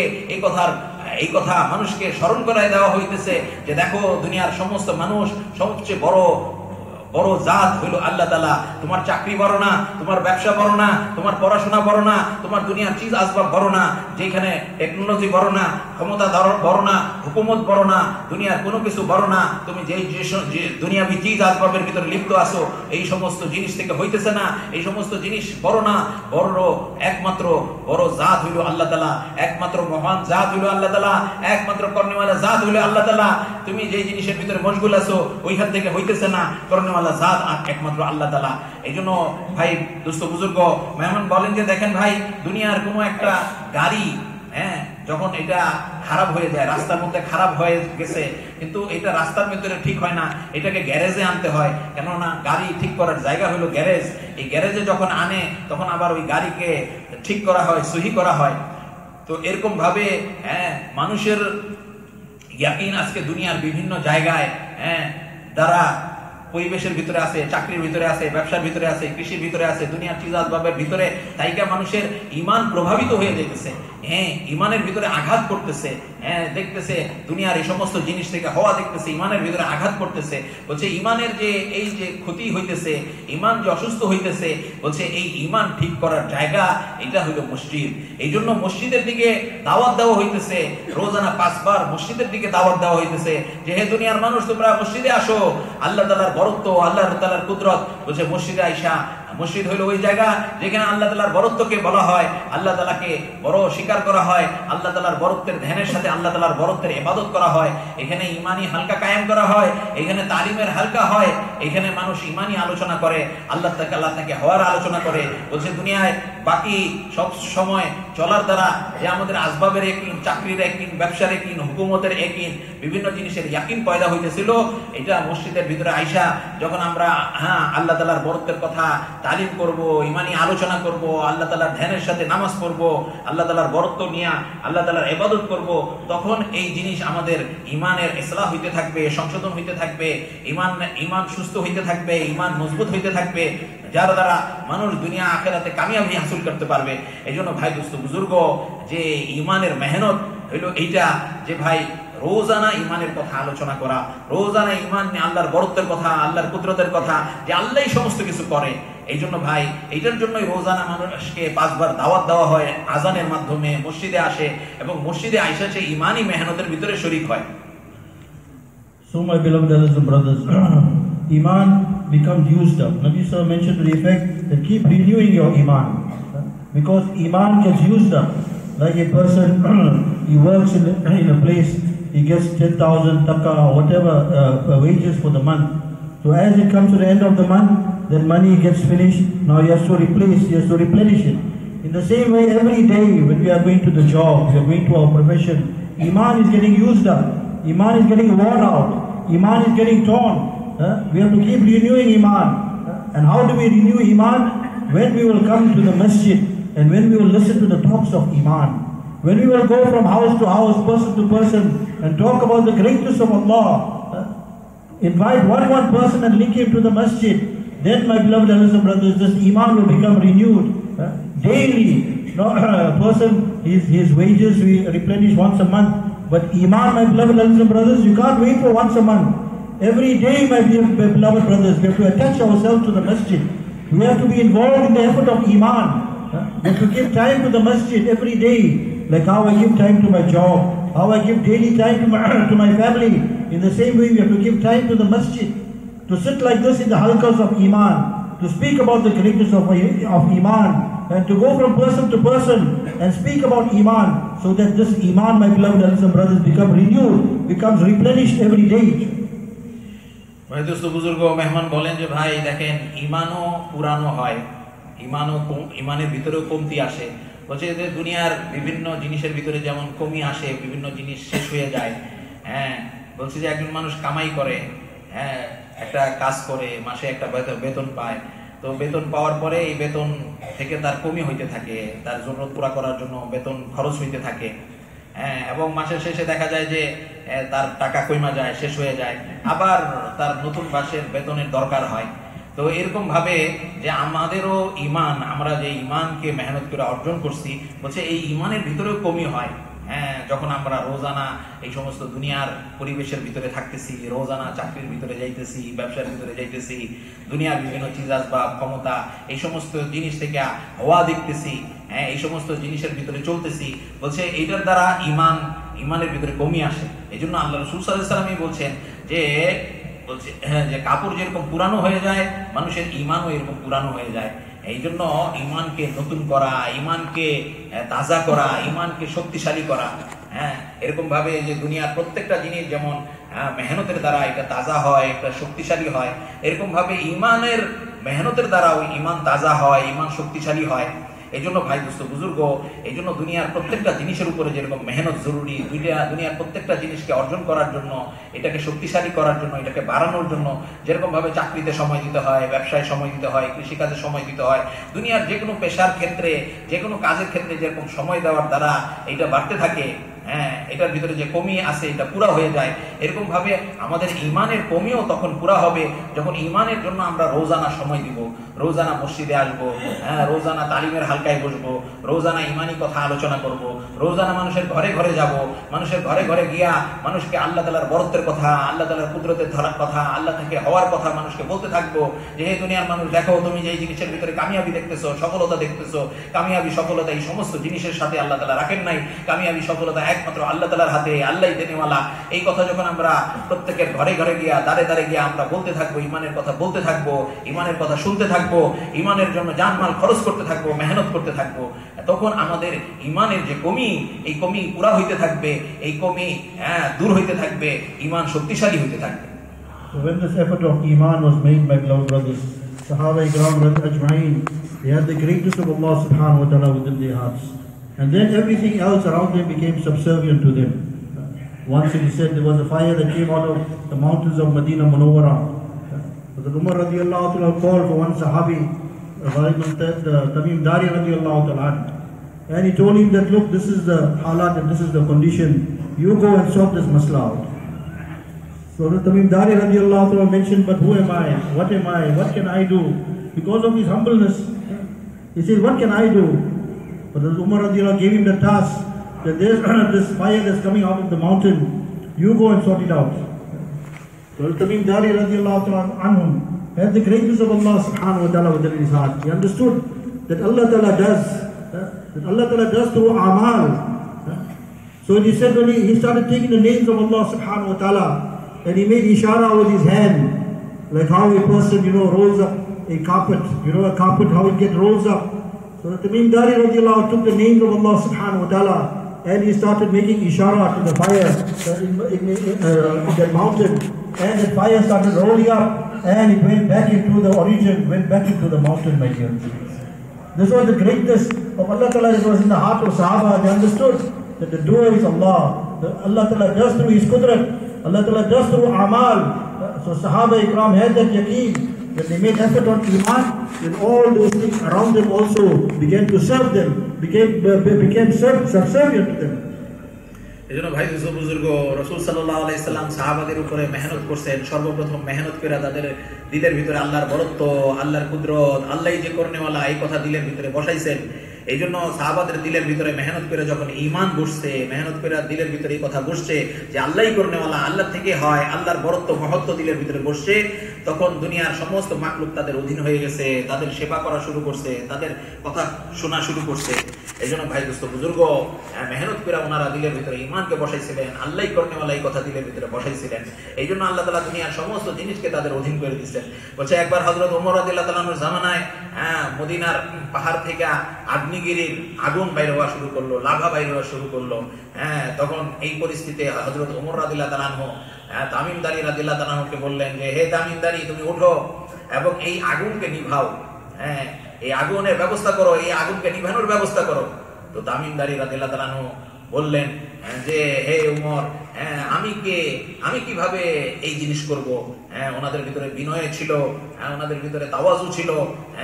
এই কথা মানুষকে স্মরণ করায় দেওয়া হইতেছে যে দেখো, দুনিয়ার সমস্ত মানুষ সবচেয়ে বড় জাত হইল আল্লাহ তাআলা। তোমার চাকরি বড় না, তোমার ব্যবসা বড় না, তোমার পড়াশোনা বড় না, তোমার দুনিয়ার চিজ আসবাব বড় না, যেখানে টেকনোলজি বড় না, ক্ষমতা বড় না, হুকুমত বড় না, দুনিয়ার কোনো কিছু বড় না। তুমি যে দুনিয়াবি চিজ আসবাবের ভিতরে লিপ্ত আছো, এই সমস্ত জিনিস থেকে হইতেছে না, এই সমস্ত জিনিস বড় না। একমাত্র বড় জাত হইল আল্লাহ তাআলা, একমাত্র মহান জাত হইল আল্লাহ তাআলা, একমাত্র করনেওয়ালা জাত হইল আল্লাহ তাআলা। তুমি যে জিনিসের ভিতরে মশগুল আছো, ওইখান থেকে হইতেছে না, করনেওয়ালা জাত একমাত্র আল্লাহ তাআলা। এই জন্য ভাই দোস্ত বুজুর্গ, মেহমান বলেন যে দেখেন ভাই, দুনিয়ার কোনো একটা গাড়ি, হ্যাঁ, যখন এটা খারাপ হয়ে যায়, রাস্তার মধ্যে খারাপ হয়ে গেছে, কিন্তু এটা রাস্তার ভিতরে ঠিক হয় না, এটাকে গ্যারেজে আনতে হয়। কেননা গাড়ি ঠিক করার জায়গা হলো গ্যারেজ। এই গ্যারেজে যখন আনে, তখন আবার ওই গাড়িকে ঠিক করা হয়, সহি করা হয়। তো এরকম ভাবে হ্যাঁ, মানুষের ইয়াকিন আজকে দুনিয়ার বিভিন্ন জায়গায়, হ্যাঁ, দ্বারা পরিবেশের ভিতরে আছে, চাকরির ভিতরে আছে, ব্যবসার ভিতরে আছে, কৃষির ভিতরে আছে, দুনিয়ার চিজ আসবাবের ভিতরে, তাইকা মানুষের ঈমান প্রভাবিত হয়ে যাইতেছে। হ্যাঁ, ঈমানের ভিতরে আঘাত করতেছে। হ্যাঁ, দেখতেছে দুনিয়ার এই সমস্ত জিনিস থেকে হওয়া দেখতেছে, ঈমানের ভিতরে আঘাত করতেছে। বলছে ঈমানের যে এই যে ক্ষতি হইতেছে, ঈমান যে অসুস্থ হইতেছে, বলছে এই ঈমান ঠিক করার জায়গা এটা হইল মসজিদ। এই জন্য মসজিদের দিকে দাওয়াত দেওয়া হইতেছে, রোজানা 5 বার মসজিদের দিকে দাওয়াত দেওয়া হইতেছে যে হে দুনিয়ার মানুষ, তোমরা মসজিদে আসো। আল্লাহ তাআলার বরত্ব, আল্লাহ তাআলার কুদরত, বলছে মসজিদে আইসা। মসজিদ হইল ওই জায়গা যেখানে আল্লাহ তাআলার বরত্বকে বলা হয়, আল্লাহ তাআলাকে বড় স্বীকার করা হয়, আল্লাহ তাআলার বরত্বের ধ্যানের সাথে আল্লাহ তাআলার বরত্বের ইবাদত করা হয়। এখানে ঈমানি হালকা কায়েম করা হয়, এখানে তালিমের হালকা হয়, এখানে মানুষ ঈমানি আলোচনা করে, আল্লাহ তাআলা হওয়ার আলোচনা করে। বলছে দুনিয়ায় বাকি সব সময় চলার দ্বারা যে আমাদের আসবাবের ইয়াকিন, চাকরির ইয়াকিন, ব্যবসার ইয়াকিন, হুকুমতের ইয়াকিন, বিভিন্ন জিনিসের ইয়াকিন পয়দা হইতেছিল, এটা মসজিদের ভিতরে আইসা যখন আমরা আল্লাহ তাআলার বরত্বের কথা তালিম করব, ঈমানি আলোচনা করব, আল্লাহ তাআলার ধ্যানের সাথে নামাজ পড়ব, আল্লাহ তাআলার বরত্ব নিয়ে আল্লাহ তাআলার ইবাদত করব, তখন এই জিনিস আমাদের ঈমানের ইসলাহ হইতে থাকবে, সংশোধন হইতে থাকবে, ঈমান সুস্থ হইতে থাকবে, ঈমান মজবুত হইতে থাকবে, যার দ্বারা মানুষ দুনিয়া আখিরাতে কামিয়াবি হাসিল করতে পারবে। এই জন্য ভাই দোস্ত বুজুর্গ, যে ঈমানের মেহনত হইল এইটা যে ভাই রোজানা ঈমানের কথা আলোচনা করা, রোজানা ঈমান নিয়ে আল্লাহর বরত্বের কথা, আল্লাহর কুদরতের কথা, যে আল্লাহই সমস্ত কিছু করে। এই জন্য ভাই, এইটার জন্যই রোজানা মানুষকে 5 বার দাওয়াত দেওয়া হয়, আজানের মাধ্যমে মসজিদে আসে এবং মসজিদে আইসা সে ঈমানি মেহনতের ভিতরে শরীক হয়। So my beloved brothers, Iman becomes used up. Nabi Sir mentioned to the effect that keep renewing your Iman, because Iman gets used up. Like a person, he works in a place, he gets 10,000 taka or whatever wages for the month. So as it comes to the end of the month, that money gets finished. Now he has to replenish it. In the same way, every day when we are going to the job, we are going to our profession, Iman is getting used up. Iman is getting worn out. Iman is getting torn. We have to keep renewing Iman. And how do we renew Iman? When we will come to the masjid and when we will listen to the talks of Iman. When we will go from house to house, person to person, and talk about the greatness of Allah. Invite one person and link him to the masjid. Then, my beloved brothers, this Iman will become renewed. daily. No, a person, his wages we replenish once a month. But Iman, my beloved brothers, you can't wait for once a month. Every day, my beloved brothers, we have to attach ourselves to the masjid. We have to be involved in the effort of Iman. We have to give time to the masjid every day. Like how I give time to my job, how I give daily time to my family. In the same way, we have to give time to the masjid. To sit like this in the halqas of Iman, to speak about the greatness of Iman, and to go from person to person and speak about Iman, so that this Iman, my beloved brothers, become renewed, becomes replenished every day. ভাই দোস্ত বুজুর্গ মেহমান বলেন যে ভাই দেখেন ইমানও পুরানো হয়, ইমানের ভিতরেও কমতি আসে। বলছে যে দুনিয়ার বিভিন্ন জিনিসের ভিতরে যেমন কমি আসে, বিভিন্ন জিনিস শেষ হয়ে যায়। বলছে যে একজন মানুষ কামাই করে, একটা কাজ করে, মাসে একটা বেতন পায়, তো বেতন পাওয়ার পরে এই বেতন থেকে তার কমি হইতে থাকে, তার জরুরত পুরা করার জন্য বেতন খরচ হইতে থাকে। এবং মাসের শেষে দেখা যায় যে তার টাকা কমা যায়, শেষ হয়ে যায়, আবার তার নতুন মাসের বেতনের দরকার হয়। তো এরকম ভাবে যে আমাদেরও ইমান, আমরা যে ইমানকে মেহনত করে অর্জন করছি, বলছে এই ইমানের ভিতরেও কমি হয়। যখন আমরা রোজানা এই সমস্ত দুনিয়ার পরিবেশের ভিতরে থাকতেছি, রোজানা চাকরির ভিতরে যাইতেছি, ব্যবসার ভিতরে যাইতেছি, দুনিয়ার বিভিন্ন চিজ আসবাব, ক্ষমতা, এই সমস্ত জিনিস থেকে হওয়া দেখতেছি, এই সমস্ত জিনিসের ভিতরে চলতেছি, বলছে এইটার দ্বারা ইমানের ভিতরে কমি আসে। এই জন্য আল্লাহ রাসূল সাল্লাল্লাহু আলাইহি ওয়াসাল্লাম বলছেন যে কাপড় যেরকম পুরানো হয়ে যায়, মানুষের ইমানও এরকম পুরানো হয়ে যায়। এই জন্য ইমানকে নতুন করা, ইমানকে তাজা করা, ইমানকে শক্তিশালী করা, এরকম ভাবে যে দুনিয়ার প্রত্যেকটা জিনিস যেমন মেহনতের দ্বারা এটা তাজা হয়, এটা শক্তিশালী হয়, এরকম ভাবে ইমানের মেহনতের দ্বারাও ইমান তাজা হয়, ইমান শক্তিশালী হয়। এই জন্য ভাই দোস্ত বুজুর্গ, এই জন্য দুনিয়ার প্রত্যেকটা জিনিসের উপরে যেরকম মেহনত জরুরি, দুনিয়ার প্রত্যেকটা জিনিসকে অর্জন করার জন্য, এটাকে শক্তিশালী করার জন্য, এটাকে বাড়ানোর জন্য যেরকম ভাবে চাকরিতে সময় দিতে হয়, ব্যবসায় সময় দিতে হয়, কৃষিকাজে সময় দিতে হয়, দুনিয়ার যে কোনো পেশার ক্ষেত্রে, যে কোনো কাজের ক্ষেত্রে যেরকম সময় দেওয়ার দ্বারা এটা বাড়তে থাকে, এটার ভিতরে যে কমি আছে এটা পুরা হয়ে যায়, এরকম ভাবে আমাদের ইমানের কমিও তখন পুরা হবে যখন ইমানের জন্য আমরা রোজানা সময় দিব, রোজানা মসজিদে আসবো, রোজানা তালিমের হালকায় বসবো, রোজানা ইমানি কথা আলোচনা করব, রোজানা মানুষের ঘরে ঘরে যাব, মানুষের ঘরে ঘরে গিয়া মানুষকে আল্লাহ তাআলার বরত্বের কথা, আল্লাহ তাআলার কুদরতের ধরার কথা, আল্লাহ থেকে হওয়ার কথা মানুষকে বলতে থাকবো। যে হে দুনিয়ার মানুষ, দেখো তুমি যে জিনিসের ভিতরে কামিয়াবি দেখতেছো, সফলতা দেখতেছো, কামিয়াবি সফলতা এই সমস্ত জিনিসের সাথে আল্লাহ তাআলা রাখেন নাই, কামিয়াবি সফলতা একমাত্র আল্লাহ তাআলার হাতে, আল্লাহই দেনেওয়ালা। এই কথা যখন আমরা প্রত্যেকের ঘরে ঘরে গিয়া, দাঁড়ে দাঁড়ে গিয়া আমরা বলতে থাকবো, ইমানের কথা বলতে থাকবো, ইমানের কথা শুনতে থাকবো, ইমানের জন্য জানমাল খরচ করতে থাকবো, মেহনত করতে থাকবো, তখন আমাদের ইমানের যে কমি, এই কমি পুরা হইতে থাকবে, এই কমি দূর হইতে থাকবে, ইমান শক্তিশালী হইতে থাকবে। So when this effort of Iman was made, my beloved brothers, Sahaba Ikram Ajma'in, they had the greatness of Allah subhanahu wa ta'ala within their hearts. And then everything else around them became subservient to them. Once it is said there was a fire that came out of the mountains of Medina Munawwara. The Umar radiallahu ta'ala called for one Sahabi, Tamim Dari radiallahu ta'ala, and he told him that, look, this is the halat and this is the condition, you go and sort this masla out. So the Tamim Dari radiallahu ta'ala mentioned, but who am I? What can I do? Because of his humbleness, he said, what can I do? But Umar radiallahu gave him the task that there's this fire that's coming out of the mountain, you go and sort it out. So Tamim Dari radiallahu ta'ala anhum had the greatness of Allah subhanahu wa ta'ala within his heart. He understood that Allah ta'ala does through amal. So he said when he started taking the names of Allah subhanahu wa ta'ala, and he made ishara with his hand, like how a person, rolls up a carpet, a carpet, how it rolls up. So the Tamim Dari radiallahu took the names of Allah subhanahu wa ta'ala, and he started making ishara to the fire in that mountain, and the fire started rolling up, and it went back into the origin, went back into the mountain, my dear. This was the greatness of Allah Ta'ala. It was in the heart of Sahaba. They understood that the doer is Allah. Allah Ta'ala does through His Qudrat. Allah Ta'ala does through Amal. So Sahaba Ikram had that yaqeen, that they made effort on Iman, and all those things around them also began to serve them, became subservient to them. এজন্য ভাই বুজুর্গ রাসূল সাল্লাল্লাহু আলাইহি সাল্লাম সাহাবাদের উপরে মেহনত করছেন। সর্বপ্রথম মেহনত করে তাদের দিলের ভিতরে আল্লাহর বরত্ব, আল্লাহর কুদরত, আল্লাহই যে করনেওয়ালা এই কথা দিলের ভিতরে বসাইছেন। এই জন্য সাহাবাদের দিলের ভিতরে মেহনত করে যখন ঈমান বসছে, মেহনত করে দিলের ভিতরে এই কথা বসছে যে আল্লাহই করনেওয়ালা, আল্লাহ থেকে হয়, আল্লাহর বরত্ব মহত্ব দিলের ভিতরে বসছে, তখন দুনিয়ার সমস্ত মাখলুক তাদের অধীন হয়ে গেছে, তাদের সেবা করা শুরু করছে, তাদের কথা শোনা শুরু করছে। এই জন্য ভাই দোস্ত বুজুর্গ মেহনত করে ওনারা দিলের ভিতরে ঈমানকে বসাইছিলেন, আল্লাহই করনেওয়ালা এই কথা দিলের ভিতরে বসাইছিলেন। এই জন্য আল্লাহ তাআলা দুনিয়ার সমস্ত জিনিসকে তাদের অধীন করে দিচ্ছেন। বলছে একবার হযরত ওমর রাদিয়াল্লাহু তাআলার জামানায় মদিনার পাহাড় থেকে আগ্নেয়গিরির আগুন বাইর হওয়া শুরু করলো, লাভা বাইর হওয়া শুরু করলো। তখন এই পরিস্থিতিতে হযরত ওমর রাদিয়াল্লাহু তাআলা তামিমদারি রাদিয়াল্লাহু তাআলাকে বললেন যে হে তামিমদারি, তুমি ওঠো এবং এই আগুনকে নিভাও, এই আগুনের ব্যবস্থা করো, এই আগুনকে নিভানোর ব্যবস্থা করো। তো তামিমদারি রাদিয়াল্লাহু তাআলা বললেন যে হে উমর, আমি কিভাবে এই জিনিস করব? ওনাদের ভিতরে বিনয় ছিল, ওনাদের ভিতরে তাওয়াজু ছিল,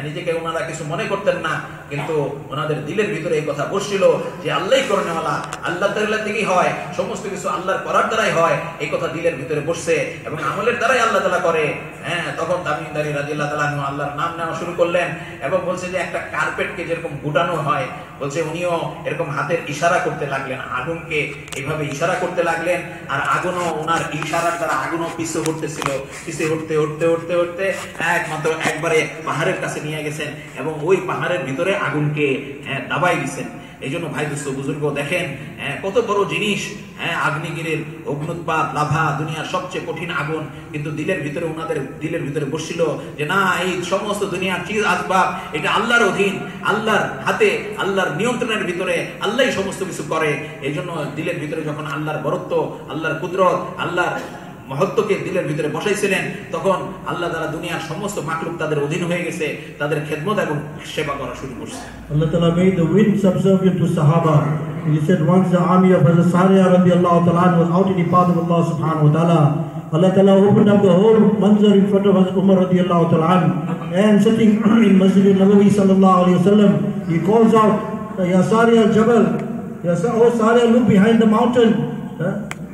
নিজেকে ওনারা কিছু মনে করতেন না, কিন্তু ওনাদের দিলের ভিতরে এই কথা বসছিল যে আল্লাহই করনেওয়ালা, আল্লাহ তাআলা থেকেই হয়, সমস্ত কিছু আল্লাহর করার দ্বারাই হয়, এই কথা দিলের ভিতরে বসছে এবং আমলের দ্বারাই আল্লাহ তাআলা করে। তখন তামিমদারি রাদিয়াল্লাহু তাআলা আল্লাহর নাম নেওয়া শুরু করলেন এবং বলছে যে একটা কার্পেটকে যেরকম গুটানো হয়, বলছে উনিও এরকম হাতের ইশারা করতে লাগলেন, আগুনকে এইভাবে ইশারা করতে লাগলেন, আর আগুনও ওনার ইশারার দ্বারা আগুনও পিছু উঠতেছিল, পিছু উঠতে উঠতে উঠতে উঠতে একমাত্র একবারে পাহাড়ের কাছে নিয়ে গেছেন এবং ওই পাহাড়ের ভিতরে আগুনকে দাবাই দিচ্ছেন। এই জন্য ভাই দোস্ত বুজুর্গ দেখেন কত বড় জিনিস, আগ্নেয়গিরির অগ্নুৎপাত, লাভা, দুনিয়ার সবচেয়ে কঠিন আগুন, কিন্তু দিলের ভিতরে ওনাদের দিলের ভিতরে বসছিল যে না, এই সমস্ত দুনিয়ার চিজ আসবাব এটা আল্লাহর অধীন, আল্লাহর হাতে, আল্লাহর নিয়ন্ত্রণের ভিতরে, আল্লাহই সমস্ত কিছু করে। এই জন্য দিলের ভিতরে যখন আল্লাহর বরত্ব, আল্লাহর কুদরত, আল্লাহর মহত্বকে দিলের ভিতরে বসাইছিলেন, তখন আল্লাহ তাআলা দুনিয়ার সমস্ত মাখলুক তাদের অধীন হয়ে গেছে, তাদের খেদমত এবং সেবা করা শুরু করছে। Allah Ta'ala made the wind subservient to Sahaba. He said once the army of Hazrat Sariya radiallahu ta'ala was out in the path of Allah subhanahu wa ta'ala. Allah Ta'ala opened up the whole manzar in front of Hazrat Umar radiallahu ta'ala, and sitting in Masjid al-Nabawi sallallahu alayhi wa sallam, he calls out, Ya Sariya al-Jabal, oh Sariya, look behind the mountain.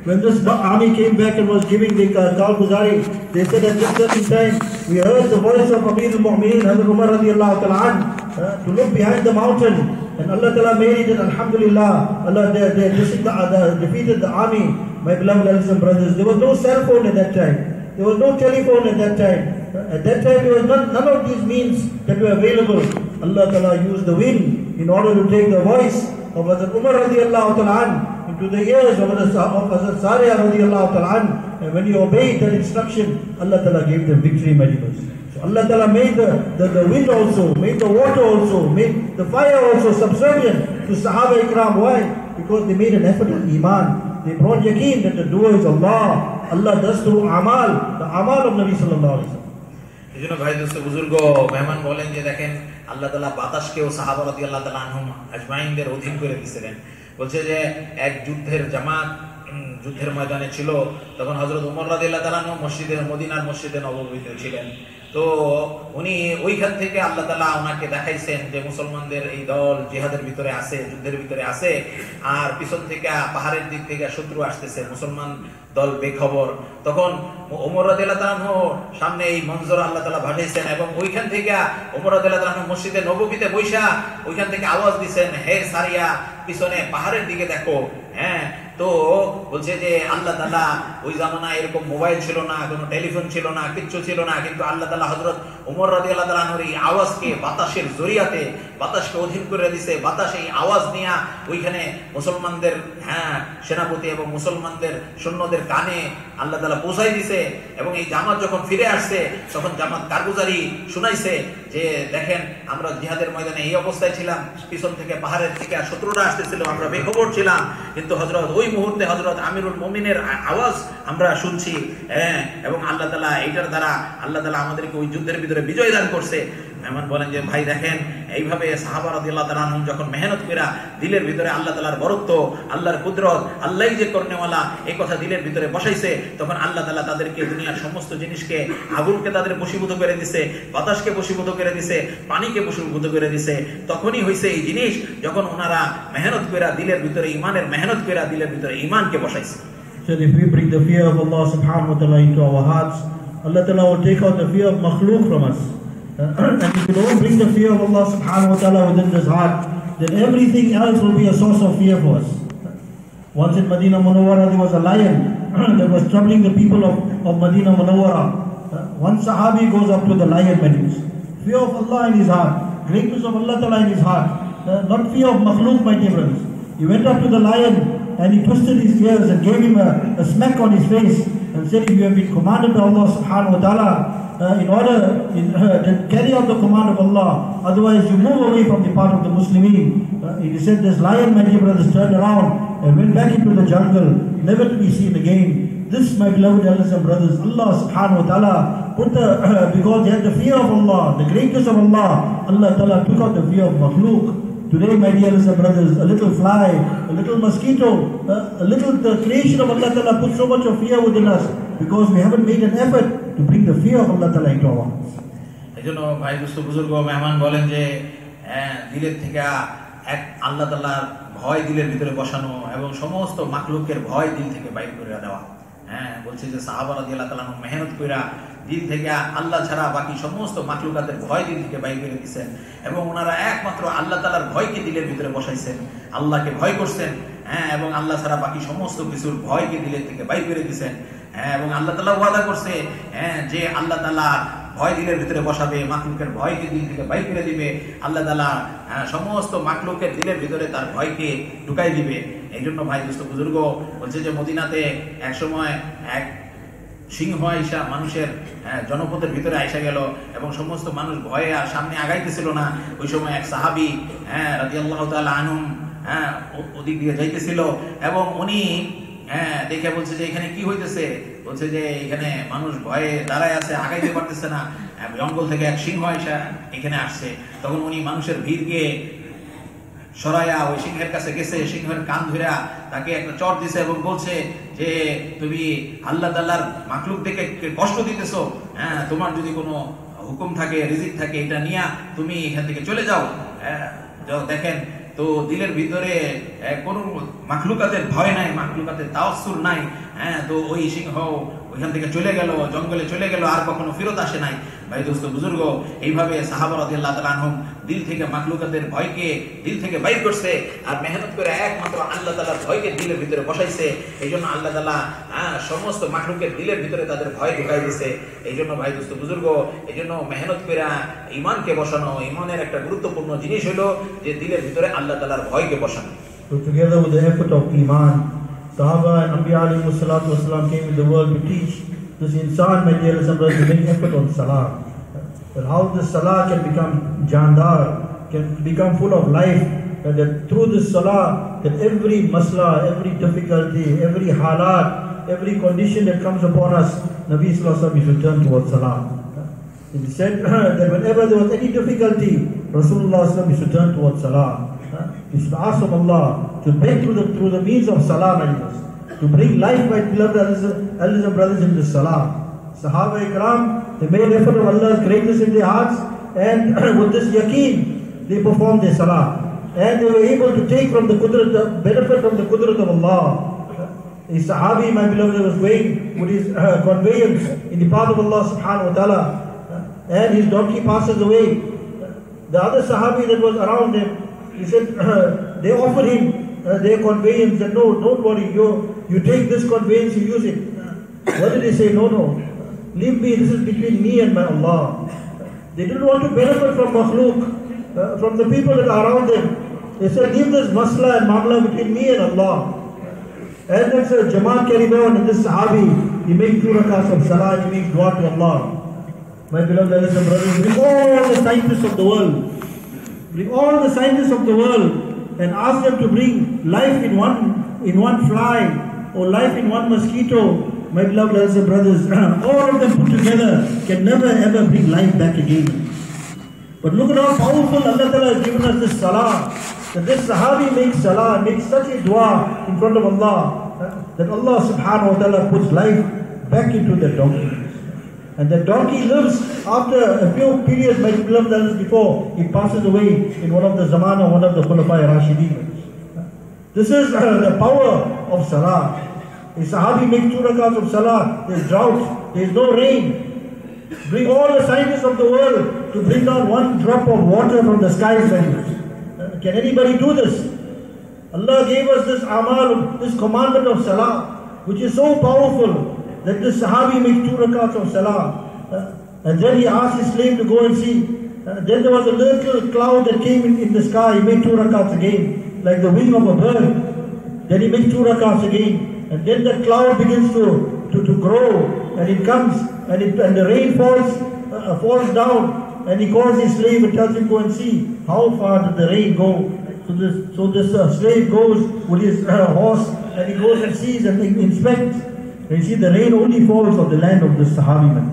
When this army came back and was giving the Kalguzari, they said at this certain time, we heard the voice of Amir al-Mu'mineen, Hazrat Umar radiallahu ta'ala, to look behind the mountain. And Allah Ta'ala made it, and Alhamdulillah, Allah they defeated the army. My beloved elders and brothers, there was no cell phone at that time. There was no telephone at that time. At that time, there was none of these means that were available. Allah Ta'ala used the wind in order to take the voice of Hazrat Umar radiallahu ta'ala into the ears of Hazrat Sariya radiallahu ta'ala, and when he obeyed that instruction, Allah Ta'ala gave them victory, my dear. So Allah Ta'ala made the wind also, made the water also, made the fire also subservient to Sahaba Ikram. Why? Because they made an effort of Iman. They brought yaqeen that the doer is Allah. Allah does through amal, the amal of Nabi sallallahu alaihi wasallam. এই জন্য ভাই দোস্ত বুজুর্গ মেহমান বলেন যে দেখেন আল্লাহ তাআলা বাতাসকেও সাহাবা রাদিয়াল্লাহু তাআলা আনহুম আজমাইনদের অধীন করে দিয়েছিলেন। বলছে যে এক যুদ্ধের জামাত যুদ্ধের ময়দানে ছিল, তখন হযরত ওমর রাদিয়াল্লাহু তাআলা মদিনার মসজিদে নববীতে ছিলেন। তো উনি ওইখান থেকে আল্লাহ তাআলা ওনাকে দেখাইছেন যে মুসলমানদের এই দল জিহাদের ভিতরে আছে, যুদ্ধের ভিতরে আছে, আর পিছন থেকে পাহাড়ের দিক থেকে শত্রু আসতেছে, মুসলমান দল বেখবর। তখন ওমর রাদিয়াল্লাহু তাআলা সামনে এই মঞ্জর আল্লাহ তাআলা পাঠাইছেন এবং ওইখান থেকে ওমর রাদিয়াল্লাহু তাআলা মসজিদে নববীতে বৈশা ওইখান থেকে আওয়াজ দিচ্ছেন, হে সারিয়া, পিছনে পাহাড়ের দিকে দেখো। তো বলছে যে আল্লাহ তাআলা ওই জামানায় এরকম মোবাইল ছিল না, কোনো টেলিফোন ছিল না, কিচ্ছু ছিল না, কিন্তু আল্লাহ তাআলা হযরত ওমর রাদিয়াল্লাহু তাআলার এই আওয়াজকে বাতাসের জরিয়াতে বাতাসকে অধীন করে দিয়েছে। বাতাস এই আওয়াজ নিয়ে ওইখানে মুসলমানদের সেনাপতি এবং মুসলমানদের সৈন্যদের কানে আল্লাহ তাআলা পৌঁছাই দিয়েছে। এবং এই জামাত যখন ফিরে আসছে তখন জামাত কারগুজারি শুনাইছে যে দেখেন আমরা জিহাদের ময়দানে এই অবস্থায় ছিলাম, পিছন থেকে পাহাড়ের থেকে শত্রুরা আসতেছিল, আমরা বেখবর ছিলাম, কিন্তু হযরত ওই মুহূর্তে হযরত আমিরুল মুমিনের আওয়াজ আমরা শুনছি। এবং আল্লাহ তাআলা এইটার দ্বারা আল্লাহ তাআলা আমাদেরকে ওই যুদ্ধের ভিতরে বিজয় দান করছে। মেহমান বলেন যে ভাই দেখেন এইভাবে সাহাবা রাদিয়াল্লাহু তাআলা আনহুম যখন মেহনত কইরা দিলের ভিতরে আল্লাহ তাআলার বরত্ব, আল্লাহর কুদরত, আল্লাহই যে করনেওয়ালা এই কথা দিলের ভিতরে বসাইছে, তখন আল্লাহ তাআলা তাদেরকে দুনিয়ার সমস্ত জিনিসকে, আগুনকে তাদের বশীভূত করে দিছে, বাতাসকে বশীভূত করে দিছে, পানিকে বশীভূত করে দিছে। তখনই হইছে এই জিনিস যখন ওনারা মেহনত কইরা দিলের ভিতরে ইমানের মেহনত কইরা দিলের ভিতরে ইমানকে বসাইছে। So if we bring the fear of Allah subhanahu wa ta'ala into our hearts, Allah ta'ala will take out the fear of makhluk from us. And if we don't bring the fear of Allah subhanahu wa ta'ala within this heart, then everything else will be a source of fear for us. Once in Medina Munawwara there was a lion that was troubling the people of Medina Munawwara. One Sahabi goes up to the lion, fear of Allah in his heart, greatness of Allah ta'ala in his heart, not fear of makhluk, my dear brothers. He went up to the lion and he twisted his ears and gave him a smack on his face and said, if you have been commanded by Allah subhanahu wa ta'ala in order to carry out the command of Allah, otherwise you move away from the path of the Muslimin. He said this lion, my dear brothers, turned around and went back into the jungle, never to be seen again. This, my beloved elders and brothers, Allah subhanahu wa ta'ala put because they had the fear of Allah, the greatness of Allah, Allah ta'ala took out the fear of makhluk. Today, my dear brothers, a little fly, a little mosquito, the creation of Allah Ta'ala puts so much of fear within us because we haven't made an effort to bring the fear of Allah Ta'ala into our hearts. এই জন্য ভাই দুস্থ বুজুর্গ মেহমান বলেন যে দিলের থেকে এক আল্লাহ তাআলার ভয় দিলের ভিতরে বসানো এবং সমস্ত মাখলুকের ভয় দিল থেকে বাইর করে দেওয়া। বলছে যে সাহাবা রাদিয়াল্লাহু তাআলা মেহনত কইরা দিল থেকে আল্লাহ ছাড়া বাকি সমস্ত মাখলুকাতের ভয় দিল থেকে বাইর করে দিয়েছেন এবং ওনারা একমাত্র আল্লাহ তাআলার ভয়কে দিলের ভিতরে বসাইছেন, আল্লাহকে ভয় করছেন, এবং আল্লাহ ছাড়া বাকি সমস্ত কিছুর ভয়কে দিলের থেকে বাইর করে দিয়েছেন। এবং আল্লাহ তাআলা ওয়াদা করছে যে আল্লাহ তাআলা ভয় দিলের ভিতরে বসাবে, মাখলুকের ভয়কে দিল থেকে বাইর করে দিবে। আল্লাহ তাআলা সমস্ত মাখলুকের দিলের ভিতরে তার ভয়কে ঢুকাই দিবে। এই জন্য ভাই দুস্থ বুজুর্গ বলছে যে মদিনাতে এক সময় এক সিংহ আইসা মানুষের জনপদের ভিতরে আইসা গেল এবং সমস্ত মানুষ ভয়ে আর সামনে আগাইতেছিল না। ওই সময় এক সাহাবী রাদিয়াল্লাহু তাআলা আনহুম ওদিক দিয়ে যাইতেছিল এবং উনি দেখে বলছে যে এখানে কি হইতেছে। বলছে যে এখানে মানুষ ভয়ে দাঁড়ায় আছে, আগাইতে পারতেছে না, জঙ্গল থেকে এক সিংহ আইসা এখানে আসছে। তখন উনি মানুষের ভিড়কে সরাইয়া ওই সিংহের কাছে গেছে, সিংহের কান ধইরা তাকে একটা চড় দিছে এবং বলছে যে তুমি আল্লাহ তাআলার মাখলুক দেখে কষ্ট দিতেছো, তোমার যদি কোনো হুকুম থাকে, রিজিক থাকে, এটা নিয়ে তুমি এখান থেকে চলে যাও। দেখেন তো দিলের ভিতরে কোনো মাখলুকাতের ভয় নাই, মাখলুকাতের তাওয়াসসুর নাই। তো ওই সিংহ ওইখান থেকে চলে গেল, জঙ্গলে চলে গেল, আর কখনো ফেরত আসে নাই। ভাই দোস্ত বুজুর্গ, এইভাবে সাহাবা রাদিয়াল্লাহু তাআলা আনহুম দিল থেকে মাখলুকাতের ভয়কে দিল থেকে বাইর করছে আর মেহনত করে একমাত্র আল্লাহ তাআলার ভয়কে দিলের ভিতরে বসাইছে। এই জন্য আল্লাহ তাআলা সমস্ত মাখলুকের দিলের ভিতরে তাদের ভয় ঢুকাই দিছে। এই জন্য ভাই দোস্ত বুজুর্গ, এই জন্য মেহনত করে ইমানকে বসানো, ইমানের একটা গুরুত্বপূর্ণ জিনিস হলো যে দিলের ভিতরে আল্লাহ তাআলার ভয়কে বসানো। So together with the effort of iman, Sahaba and Anbiya alayhi salatu wasalam came in the world to teach this insan, my dear brothers, to make effort on salah. That how the salah can become jandar, can become full of life, and that through this salah, that every masla, every difficulty, every halat, every condition that comes upon us, Nabi sallallahu alaihi wasallam should turn towards salah. He said that whenever there was any difficulty, Rasulullah sallallahu alaihi wasallam should turn towards salah. You should ask from Allah to bring through the means of salah, to bring life, my beloved elders and brothers, into salah. Sahaba Ikram, they made effort of Allah's greatness in their hearts, and with this yaqeen, they performed their salah. And they were able to take from the benefit from the qudrat of Allah. A Sahabi, my beloved, was going with his conveyance in the path of Allah subhanahu wa ta'ala, and his donkey passes away. The other Sahabi that was around him, he said, they offered him their conveyance, and no, don't worry, you take this conveyance, you use it. What did he say? No, leave me, this is between me and my Allah. They didn't want to benefit from makhluk, from the people that are around them. They said, leave this masla and mamla between me and Allah. And then Jamaat carried on, and this Sahabi, he makes 2 rakats of salah, he makes dua to Allah. My beloved brothers and brothers, bring all the scientists of the world, and ask them to bring life in one fly or life in one mosquito. My beloved brothers and brothers, all of them put together can never ever bring life back again. But look at how powerful Allah Ta'ala has given us this salah. That this Sahabi makes salah, makes such a dua in front of Allah, that Allah subhanahu wa ta'ala puts life back into the donkey. And the donkey lives after a few periods, like we learned that before, he passes away in one of the zamana, one of the Khulafa Rashideen. This is the power of salah. A Sahabi makes 2 rakats of salah, there's drought, there's no rain. Bring all the scientists of the world to bring down 1 drop of water from the skies. Can anybody do this? Allah gave us this amal, this commandment of salah, which is so powerful that this Sahabi makes 2 rakats of salah. And then he asked his slave to go and see. Then there was a little cloud that came in the sky. He made 2 rakats again, like the wing of a bird. Then he makes 2 rakats again. And then the cloud begins to grow, and it comes, and the rain falls down, and he calls his slave and tells him, go and see how far did the rain go. So this slave goes with his horse, and he goes and sees and inspects. And you see the rain only falls on the land of the Sahabi man.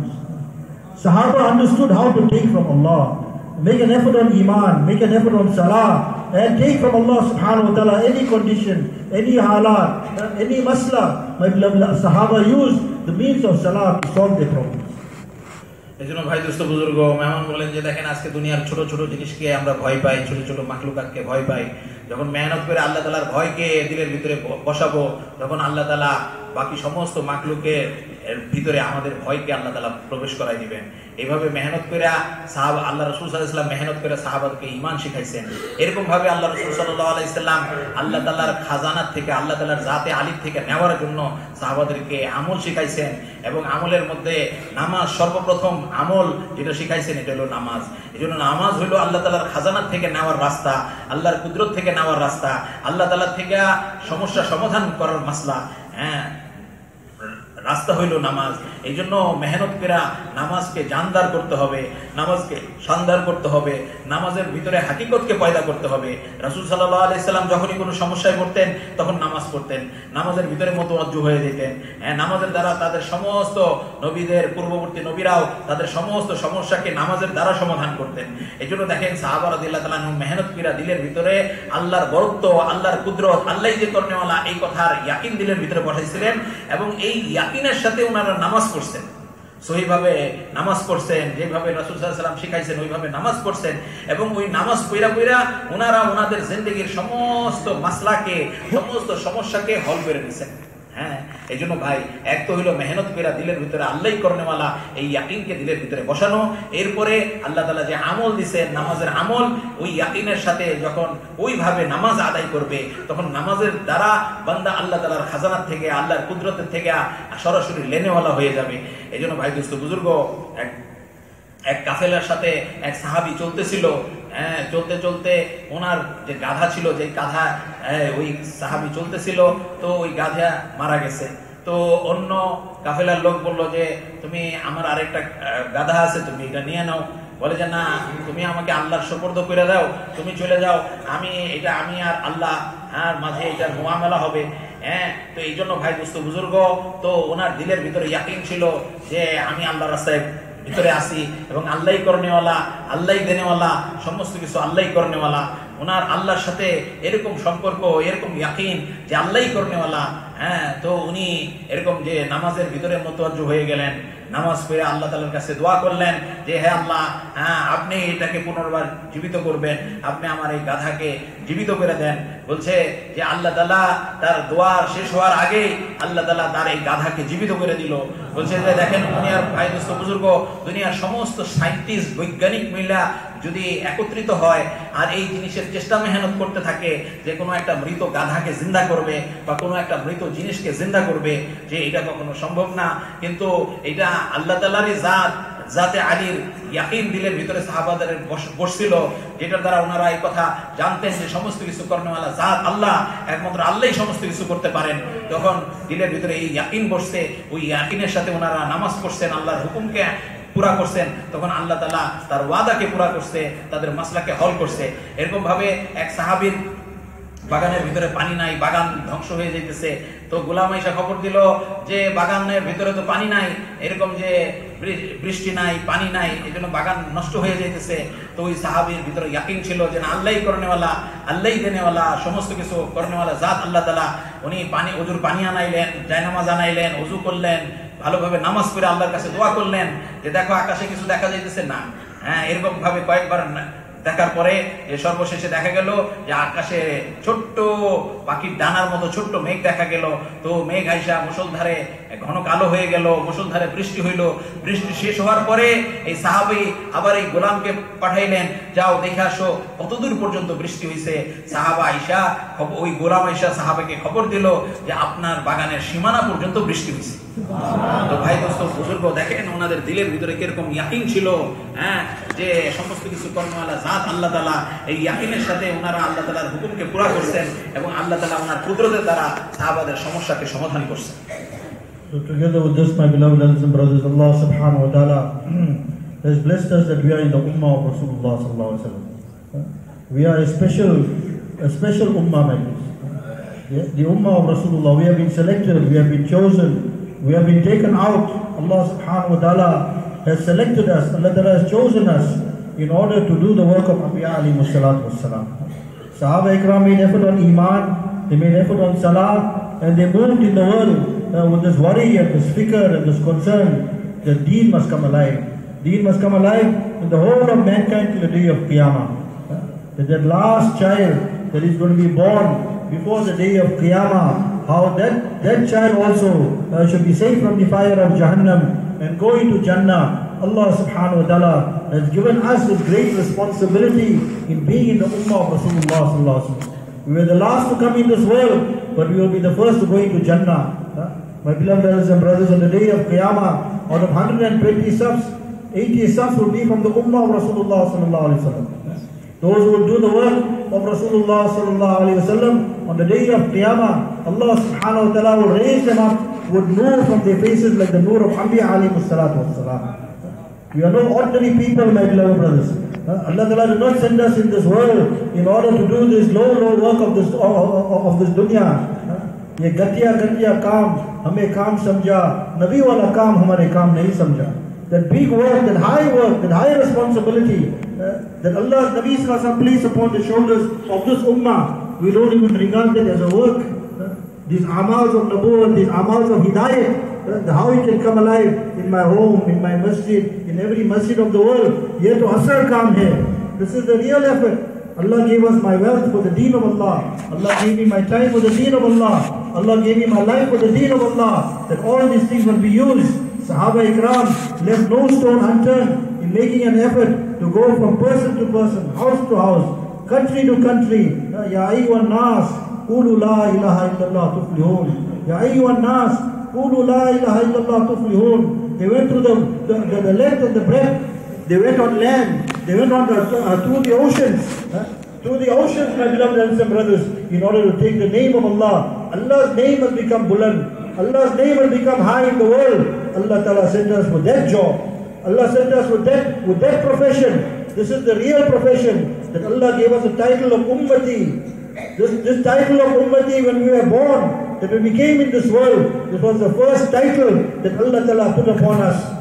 Sahaba understood how to take from Allah. Make an effort on Iman, make an effort on Salah, and take from Allah subhanahu wa ta'ala any condition, any halat, any masla. My beloved Sahaba used the means of Salah to solve their problems. এজন্য ভাই দোস্ত বুজুর্গ মেহমান বলেন যে দেখেন আজকে দুনিয়ার ছোট ছোট জিনিসকে আমরা ভয় পাই, ছোট ছোট মাখলুকাতকে ভয় পাই। যখন মেহনত করে আল্লাহ তাআলার ভয়কে দিলের ভিতরে বসাবো, তখন আল্লাহ তাআলা বাকি সমস্ত মাখলুকের ভিতরে আমাদের ভয়কে আল্লাহ তাআলা প্রবেশ করাই দিবেন। এইভাবে মেহনত করে সাহাবা আল্লাহ রাসূল সাল্লাল্লাহু আলাইহি ওয়াসাল্লাম মেহনত করে সাহাবাদেরকে ঈমান শিখাইছেন। এরকম ভাবে আল্লাহ রাসূল সাল্লাল্লাহু আলাইহি ওয়াসাল্লাম আল্লাহ তাআলার খাজানাত থেকে, আল্লাহ তাআলার জাতে আলী থেকে নেওয়ার জন্য সাহাবাদেরকে আমল শিখাইছেন। এবং আমলের মধ্যে নামাজ সর্বপ্রথম আমল যেটা শিখাইছেন এটা হলো নামাজ। এজন্য নামাজ হলো আল্লাহ তাআলার খাজানাত থেকে নেওয়ার রাস্তা, আল্লাহর কুদরত থেকে নেওয়ার রাস্তা, আল্লাহ তাআলা থেকে সমস্যা সমাধান করার মাসলা রাস্তা হইল নামাজ। এই জন্য মেহনত করে নামাজকে জানদার করতে হবে, নামাজকে শানদার করতে হবে, নামাজের ভিতরে হাকিকতকে পয়দা করতে হবে। রাসূল সাল্লাল্লাহু আলাইহি সাল্লাম যখনই কোনো সমস্যায় পড়তেন তখন নামাজ পড়তেন, নামাজের ভিতরে মুতাওয়াজ্জু হয়ে যেতেন। নামাজের দ্বারা তাদের সমস্ত নবীদের পূর্ববর্তী নবীরাও তাদের সমস্ত সমস্যাকে নামাজের দ্বারা সমাধান করতেন। এই জন্য দেখেন সাহাবা রাদিয়াল্লাহু তাআলা মেহনত করে দিলের ভিতরে আল্লাহর বরত্ব, আল্লাহর কুদরত, আল্লাহই যে করনেওয়ালা এই কথার ইয়াকিন দিলের ভিতরে বসাইছিলেন। এবং এই ইয়াকিনের সাথে ওনারা নামাজ পড়ছেন, সহিভাবে নামাজ পড়ছেন, যেভাবে রাসূল সাল্লাল্লাহু আলাইহি ওয়াসাল্লাম শিখাইছেন ওইভাবে নামাজ পড়ছেন। এবং ওই নামাজ পড়া ওনারা ওনাদের জিন্দেগির সমস্ত মাসলাকে, সমস্ত সমস্যাকে হল করে নিছেন। এই জন্য ভাই এক তো হইল মেহনত করে দিলের ভিতরে আল্লাহই করনেওয়ালা এই ইয়াকিনকে দিলের ভিতরে বসানো। এরপরে আল্লাহ তাআলা যে আমল দিছেন নামাজের আমল, ওই ইয়াকিনের সাথে যখন ওইভাবে নামাজ আদায় করবে তখন নামাজের দ্বারা বান্দা আল্লাহ তাআলার খাজানাত থেকে, আল্লাহর কুদরতের থেকে সরাসরি লেনেওয়ালা হয়ে যাবে। এই জন্য ভাই দোস্ত বুজুর্গ এক কাফেলার সাথে এক সাহাবী চলতেছিল। চলতে চলতে ওনার যে গাধা ছিল, যে গাধা ওই সাহাবী চলতেছিল, তো ওই গাধা মারা গেছে। তো অন্য কাফেলার লোক বলল যে তুমি আমার আরেকটা গাধা আছে, তুমি এটা নিয়ে নাও। বলে যে না, তুমি আমাকে আল্লাহর সুপুর্দ করে দাও, তুমি চলে যাও, আমি আর আল্লাহ মাঝে এটার মুআমালা হবে। তো এই জন্য ভাই দোস্ত বুজুর্গ, তো ওনার দিলের ভিতরে ইয়াকিন ছিল যে আমি আল্লাহর রাস্তায় ভিতরে আসি এবং আল্লাহই করনেওয়ালা, আল্লাহই দেনেওয়ালা, সমস্ত কিছু আল্লাহই করনেওয়ালা। ওনার আল্লাহর সাথে এরকম সম্পর্ক, এরকম ইয়াকিন যে আল্লাহই করনেওয়ালা। তো উনি এরকম যে নামাজের ভিতরে মুতাওয়াজ্জু হয়ে গেলেন, নামাজ পড়ে আল্লাহ তাআলার কাছে দোয়া করলেন যে হে আল্লাহ, আপনি এটাকে পুনর্বার জীবিত করবেন, আপনি আমার এই গাধাকে জীবিত করে দেন। বলছে যে আল্লাহ তাআলা তার দোয়া শেষ হওয়ার আগেই আল্লাহ তাআলা তার এই গাধাকে জীবিত করে দিল। বলছে যে দেখেন দুনিয়ার ভাই দোস্ত বুজুর্গ, দুনিয়ার সমস্ত সায়েন্টিস্ট, বৈজ্ঞানিক মিলা যদি একত্রিত হয় আর এই জিনিসের চেষ্টা মেহনত করতে থাকে যে কোনো একটা মৃত গাধাকে জিন্দা করবে বা কোনো একটা মৃত জিনিসকে জিন্দা করবে, যে এটা কখনো সম্ভব না। কিন্তু এটা আল্লাহ তাআলারই জাতে আলীর ইয়াকিন দিলের ভিতরে সাহাবাদের বসছিল, যেটার দ্বারা ওনারা এই কথা জানতেন যে সমস্ত কিছু করনেওয়ালা জাত আল্লাহ, একমাত্র আল্লাহই সমস্ত কিছু করতে পারেন। তখন দিলের ভিতরে এই ইয়াকিন বসছে, ওই ইয়াকিনের সাথে ওনারা নামাজ পড়ছেন, আল্লাহর হুকুমকে পুরা করছেন, তখন আল্লাহ তাআলা তার ওয়াদাকে পুরা করছে, তাদের মাসলাকে হল করছে। এরকম ভাবে এক সাহাবীর বাগানের ভিতরে পানি নাই, বাগান ধ্বংস হয়ে যাইতেছে। তো গোলাম আয়েশা খবর দিল যে বাগানের ভিতরে তো পানি নাই, এরকম যে বৃষ্টি নাই, পানি নাই, এই জন্য বাগান নষ্ট হয়ে যাইতেছে। তো ওই সাহাবীর ভিতরে ইয়াকিন ছিল যে না, আল্লাহই করনেওয়ালা, আল্লাহই দেনেওয়ালা, সমস্ত কিছু করনেওয়ালা জাত আল্লাহ তাআলা। উনি পানি, ওজুর পানি আনাইলেন, জায়নামাজ আনাইলেন, ওযু করলেন, ভালোভাবে নামাজ পড়ে আল্লাহর কাছে দোয়া করলেন যে দেখো আকাশে কিছু দেখা যাইতেছে না। হ্যাঁ, এরকম ভাবে কয়েকবার দেখার পরে সর্বশেষে দেখা গেল যে আকাশে ছোট্ট পাখির ডানার মতো ছোট্ট মেঘ দেখা গেল। তো মেঘ আইসা মুষলধারে ঘন কালো হয়ে গেল, মুষলধারে বৃষ্টি হইল। বৃষ্টি শেষ হওয়ার পরে এই সাহাবী আবার এই গোলামকে পাঠাইলেন, যাও দেখে আসো কতদূর পর্যন্ত বৃষ্টি হয়েছে। সাহাবা আইসা, ওই গোলাম আইসা সাহাবাকে খবর দিল যে আপনার বাগানের সীমানা পর্যন্ত বৃষ্টি হয়েছে। তো ভাই দোস্ত বুজুর্গ দেখেন ওনাদের দিলের ভিতরে কিরকম ইয়াকিন ছিল, হ্যাঁ, যে সমস্ত কিছু কর্মওয়ালা জাত আল্লাহ তাআলা। এই ইয়াকিনের সাথে ওনারা আল্লাহ তাআলার হুকুমকে পুরা করছেন এবং আল্লাহ তাআলা ওনার কুদরতের দ্বারা সাহাবাদের সমস্যাকে সমাধান করছেন। So together with this, my beloved and brothers, Allah subhanahu wa ta'ala has blessed us that we are in the ummah of Rasulullah sallallahu alaihi wasallam. We are a special ummah like this. The ummah of Rasulullah, we have been selected, we have been chosen, we have been taken out. Allah subhanahu wa ta'ala has selected us, Allah ta'ala has chosen us in order to do the work of Anbiya alayhi salatu wassalam. Sahaba ikram made effort on Iman, they made effort on Salah, and they moved in the world with this worry and this fikr and this concern that Deen must come alive. Deen must come alive in the whole of mankind till the day of Qiyamah. That last child that is going to be born before the day of Qiyamah, how that child also should be saved from the fire of Jahannam and go into Jannah. Allah subhanahu wa ta'ala has given us this great responsibility in being in the ummah of Rasulullah sallallahu alaihi wasallam. We were the last to come in this world, but we will be the first to go into Jannah. My beloved and brothers, on the day of Qiyamah, out of 120 safs, 80 safs will be from the ummah of Rasulullah sallallahu alaihi wasallam. Those who will do the work of Rasulullah sallallahu alaihi wasallam on the day of Qiyamah, Allah subhanahu wa ta'ala will raise them up with nur from their faces like the nur of Anbiya alayhi salatu wassalam. We are not ordinary people, my beloved brothers. Allah ta'ala did not send us in this world in order to do this low work of this dunya. ये गतिया काम हमें काम समझा, नबी वाला काम हमारे काम नहीं समझा. That big work, that high responsibility that Allah's Nabi sallallahu alaihi wasallam placed upon the shoulders of this ummah, we don't even regard that as a work. These amals of nubuwwah, these amals of hidayah, how it can come alive in my home, in my masjid, in every masjid of the world. Ye to asar kaam hai. This is the real effort. Allah gave us my wealth for the deen of Allah. Allah gave me my time for the deen of Allah. Allah gave me my life for the deen of Allah. That all these things will be used. Sahaba ikram left no stone unturned in making an effort to go from person to person, house to house, country to country. Ya ayyuhan nas, qulu la ilaha illallah tuflihun. Ya ayyuhan nas, qulu la ilaha illallah tuflihun. They went through the length and the breadth. They went on land. They went on through the oceans. Through the oceans, my beloved and brothers, in order to take the name of Allah. Allah's name has become buland. Allah's name has become high in the world. Allah Ta'ala sent us with that job. Allah sent us with that profession. This is the real profession. That Allah gave us the title of Ummati. This title of Ummati, when we were born, that when we came in this world, this was the first title that Allah Ta'ala put upon us.